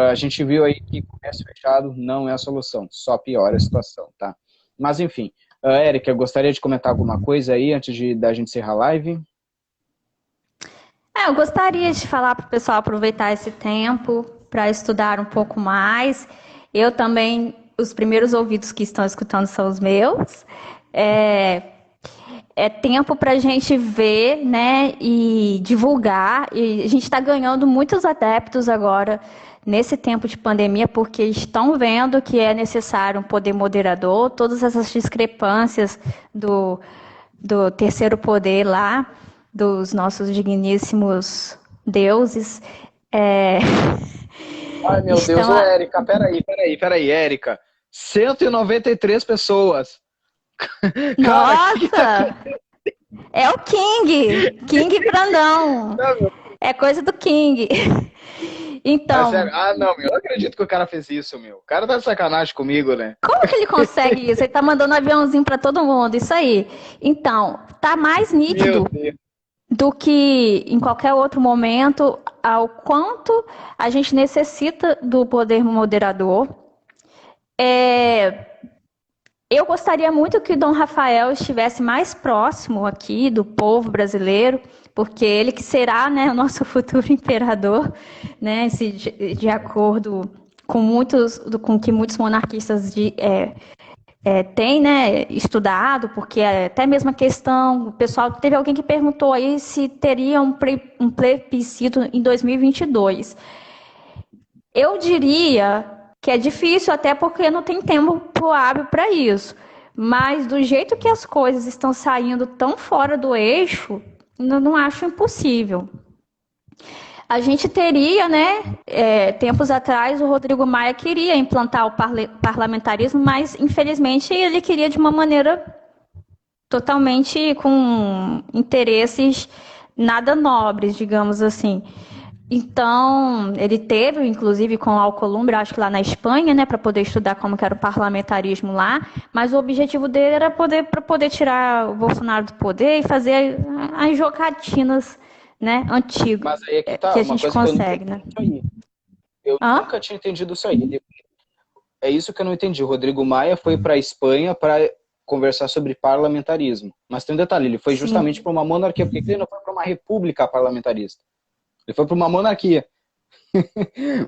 a gente viu aí que comércio fechado não é a solução, só piora a situação, tá? Mas enfim, Érica, eu gostaria de comentar alguma coisa aí antes da gente encerrar a live? Eu gostaria de falar para o pessoal aproveitar esse tempo para estudar um pouco mais. Eu também, os primeiros ouvidos que estão escutando são os meus. É tempo para a gente ver, né, e divulgar. E a gente está ganhando muitos adeptos agora nesse tempo de pandemia, porque estão vendo que é necessário um poder moderador, todas essas discrepâncias do terceiro poder lá, dos nossos digníssimos deuses. Ai, meu Deus, ô Érica, peraí, Érica. 193 pessoas. Nossa! Cara, é o King Brandão. É coisa do King. Então... não, meu, eu não acredito que o cara fez isso, meu. O cara tá de sacanagem comigo, né? Como que ele consegue isso? Ele tá mandando um aviãozinho pra todo mundo, isso aí. Então, tá mais nítido do que em qualquer outro momento ao quanto a gente necessita do poder moderador. Eu gostaria muito que o Dom Rafael estivesse mais próximo aqui do povo brasileiro, porque ele que será, né, o nosso futuro imperador, né, de acordo com com que muitos monarquistas têm, né, estudado, porque até mesmo a questão, o pessoal, teve alguém que perguntou aí se teria um plebiscito em 2022. Eu diria que é difícil, até porque não tem tempo hábil para isso. Mas do jeito que as coisas estão saindo tão fora do eixo, eu não acho impossível. A gente teria, né, tempos atrás, o Rodrigo Maia queria implantar o parlamentarismo, mas infelizmente ele queria de uma maneira totalmente com interesses nada nobres, digamos assim. Então, ele teve, inclusive, com o Alcolumbre, acho que lá na Espanha, né, para poder estudar como que era o parlamentarismo lá, mas o objetivo dele era para poder tirar o Bolsonaro do poder e fazer as jogatinas, né, antigas, Mas aí é que tá, que a uma gente coisa que eu consegue, né? Eu Hã? nunca tinha entendido isso aí. É isso que eu não entendi. O Rodrigo Maia foi para a Espanha para conversar sobre parlamentarismo. Mas tem um detalhe, ele foi justamente Sim. para uma monarquia. Por que ele não foi para uma república parlamentarista? Ele foi para uma monarquia.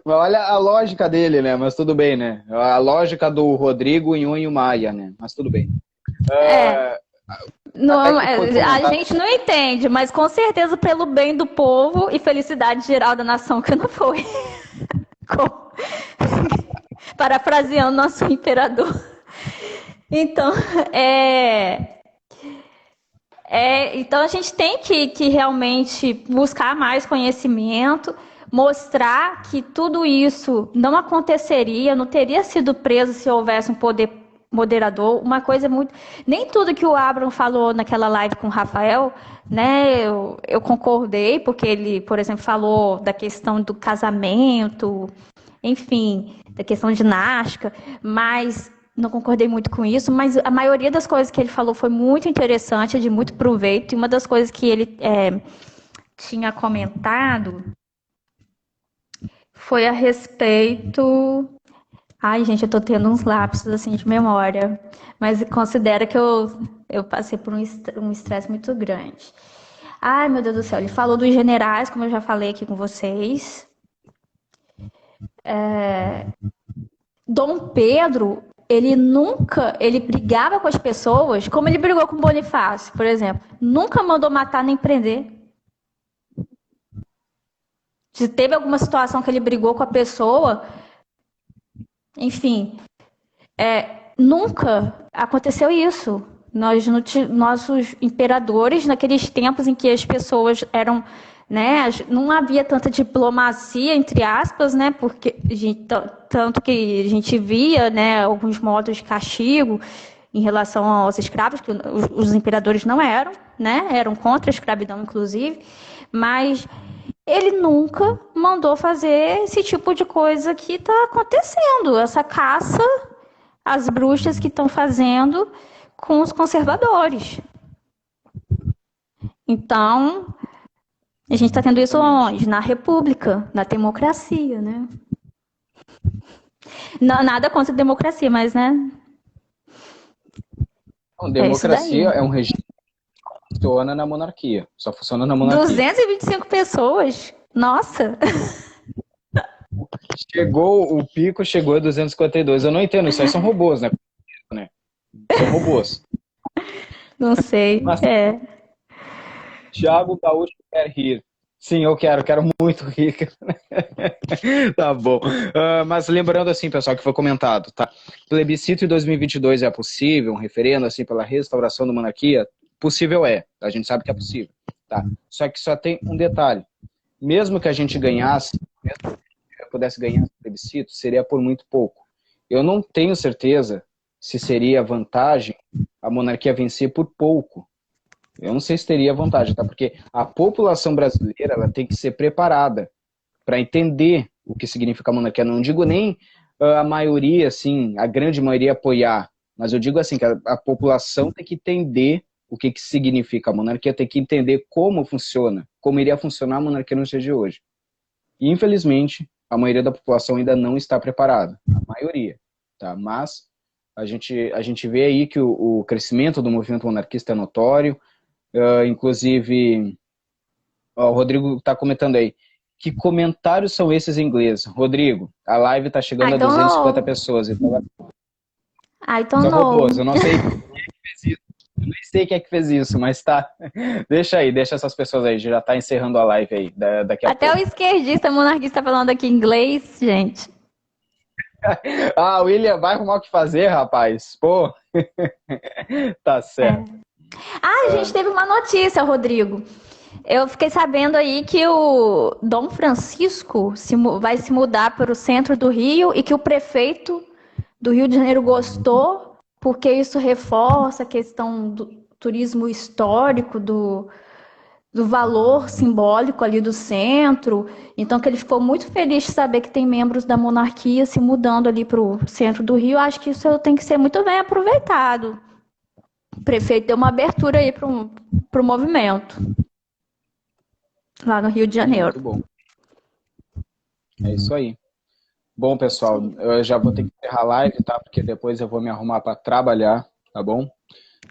Mas olha a lógica dele, né? Mas tudo bem, né? A lógica do Rodrigo Nhonho Maia, né? Mas tudo bem. É, Até não, que foi a comentado. gente não entende, mas com certeza pelo bem do povo e felicidade geral da nação que não foi. Parafraseando nosso imperador. Então, então a gente tem que realmente buscar mais conhecimento, mostrar que tudo isso não aconteceria, não teria sido preso se houvesse um poder moderador. Uma coisa muito. Nem tudo que o Abraham falou naquela live com o Rafael, né, eu concordei, porque ele, por exemplo, falou da questão do casamento, enfim, da questão ginástica, mas não concordei muito com isso, mas a maioria das coisas que ele falou foi muito interessante, de muito proveito, e uma das coisas que ele tinha comentado foi a respeito... Ai, gente, eu tô tendo uns lapsos, assim, de memória, mas considera que eu passei por um estresse muito grande. Ai, meu Deus do céu, ele falou dos generais, como eu já falei aqui com vocês. Dom Pedro, ele brigava com as pessoas, como ele brigou com Bonifácio, por exemplo. Nunca mandou matar nem prender. Se teve alguma situação que ele brigou com a pessoa, enfim, nunca aconteceu isso. Nossos imperadores, naqueles tempos em que as pessoas eram, né, não havia tanta diplomacia, entre aspas, né, porque tanto que a gente via, né, alguns modos de castigo em relação aos escravos, que os imperadores não eram, né, eram contra a escravidão, inclusive, mas ele nunca mandou fazer esse tipo de coisa que está acontecendo, essa caça às bruxas que estão fazendo com os conservadores. Então, a gente está tendo isso onde? Na República, na democracia, né? Não, nada contra a democracia, mas, né? Não, democracia é um regime que funciona na monarquia. Só funciona na monarquia. 225 pessoas? Nossa! O pico chegou a 252. Eu não entendo, isso aí são robôs, né? São robôs. Não sei. Mas, Thiago Gaúcho quer rir. Sim, eu quero muito rir. Tá bom. Mas lembrando assim, pessoal, que foi comentado, tá? Plebiscito em 2022 é possível, um referendo assim pela restauração da monarquia? Possível é, a gente sabe que é possível, tá? Só que só tem um detalhe. Mesmo que a gente ganhasse, mesmo que eu pudesse ganhar esse plebiscito, seria por muito pouco. Eu não tenho certeza se seria vantagem a monarquia vencer por pouco. Eu não sei se teria vantagem, tá? Porque a população brasileira ela tem que ser preparada para entender o que significa a monarquia. Não digo nem a maioria, assim, a grande maioria apoiar, mas eu digo assim que a população tem que entender o que significa a monarquia, tem que entender como funciona, como iria funcionar a monarquia nos dias de hoje. E, infelizmente, a maioria da população ainda não está preparada. A maioria, tá? Mas a gente vê aí que o crescimento do movimento monarquista é notório. Inclusive, ó, o Rodrigo está comentando aí. Que comentários são esses em inglês? Rodrigo, a live está chegando I a don't 250 know. pessoas. Então, I don't são robôs. know. Eu não sei quem é que fez isso. Eu nem sei quem é que fez isso, mas tá. Deixa aí, deixa essas pessoas aí. Já tá encerrando a live aí, daqui a Até o pouco. esquerdista monarquista falando aqui inglês, gente. Ah, William, vai arrumar o que fazer, rapaz. Pô, tá certo. Ah, a gente teve uma notícia, Rodrigo. Eu fiquei sabendo aí que o Dom Francisco vai se mudar para o centro do Rio e que o prefeito do Rio de Janeiro gostou, porque isso reforça a questão do turismo histórico, do valor simbólico ali do centro. Então, que ele ficou muito feliz de saber que tem membros da monarquia se mudando ali para o centro do Rio. Acho que isso tem que ser muito bem aproveitado. O prefeito deu uma abertura aí para o movimento, lá no Rio de Janeiro. Muito bom. É isso aí. Bom, pessoal, eu já vou ter que encerrar a live, tá? Porque depois eu vou me arrumar para trabalhar, tá bom?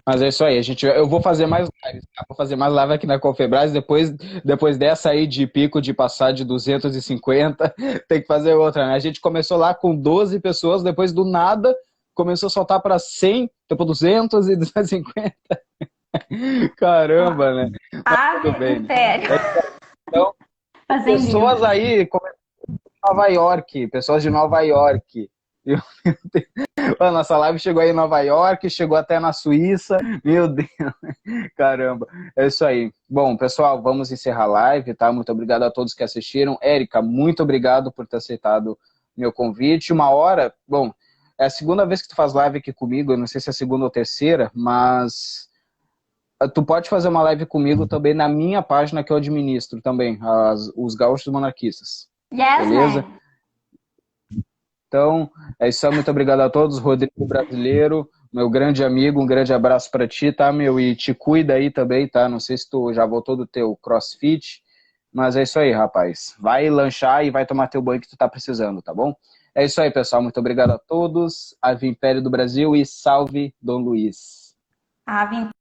Mas é isso aí, eu vou fazer mais lives, tá? Vou fazer mais live aqui na Confebras, depois dessa aí de pico de passar de 250, tem que fazer outra, né? A gente começou lá com 12 pessoas, depois do nada começou a soltar para 100, depois 200 e 250. Caramba, né? Mas tudo bem, né? Império. Então, pessoas aí, Nova York, pessoas de Nova York. A nossa live chegou aí em Nova York, chegou até na Suíça. Meu Deus, caramba. É isso aí. Bom, pessoal, vamos encerrar a live, tá? Muito obrigado a todos que assistiram. Érica, muito obrigado por ter aceitado meu convite. Uma hora, bom, é a segunda vez que tu faz live aqui comigo, eu não sei se é a segunda ou terceira, mas tu pode fazer uma live comigo também na minha página que eu administro também, os Gaúchos Monarquistas. Yes, Beleza? man. Então, é isso aí, muito obrigado a todos. Rodrigo Brasileiro, meu grande amigo, um grande abraço para ti, tá, meu? E te cuida aí também, tá? Não sei se tu já voltou do teu CrossFit, mas é isso aí, rapaz. Vai lanchar e vai tomar teu banho que tu tá precisando, tá bom? É isso aí, pessoal. Muito obrigado a todos. Ave Império do Brasil e salve Dom Luiz. Ave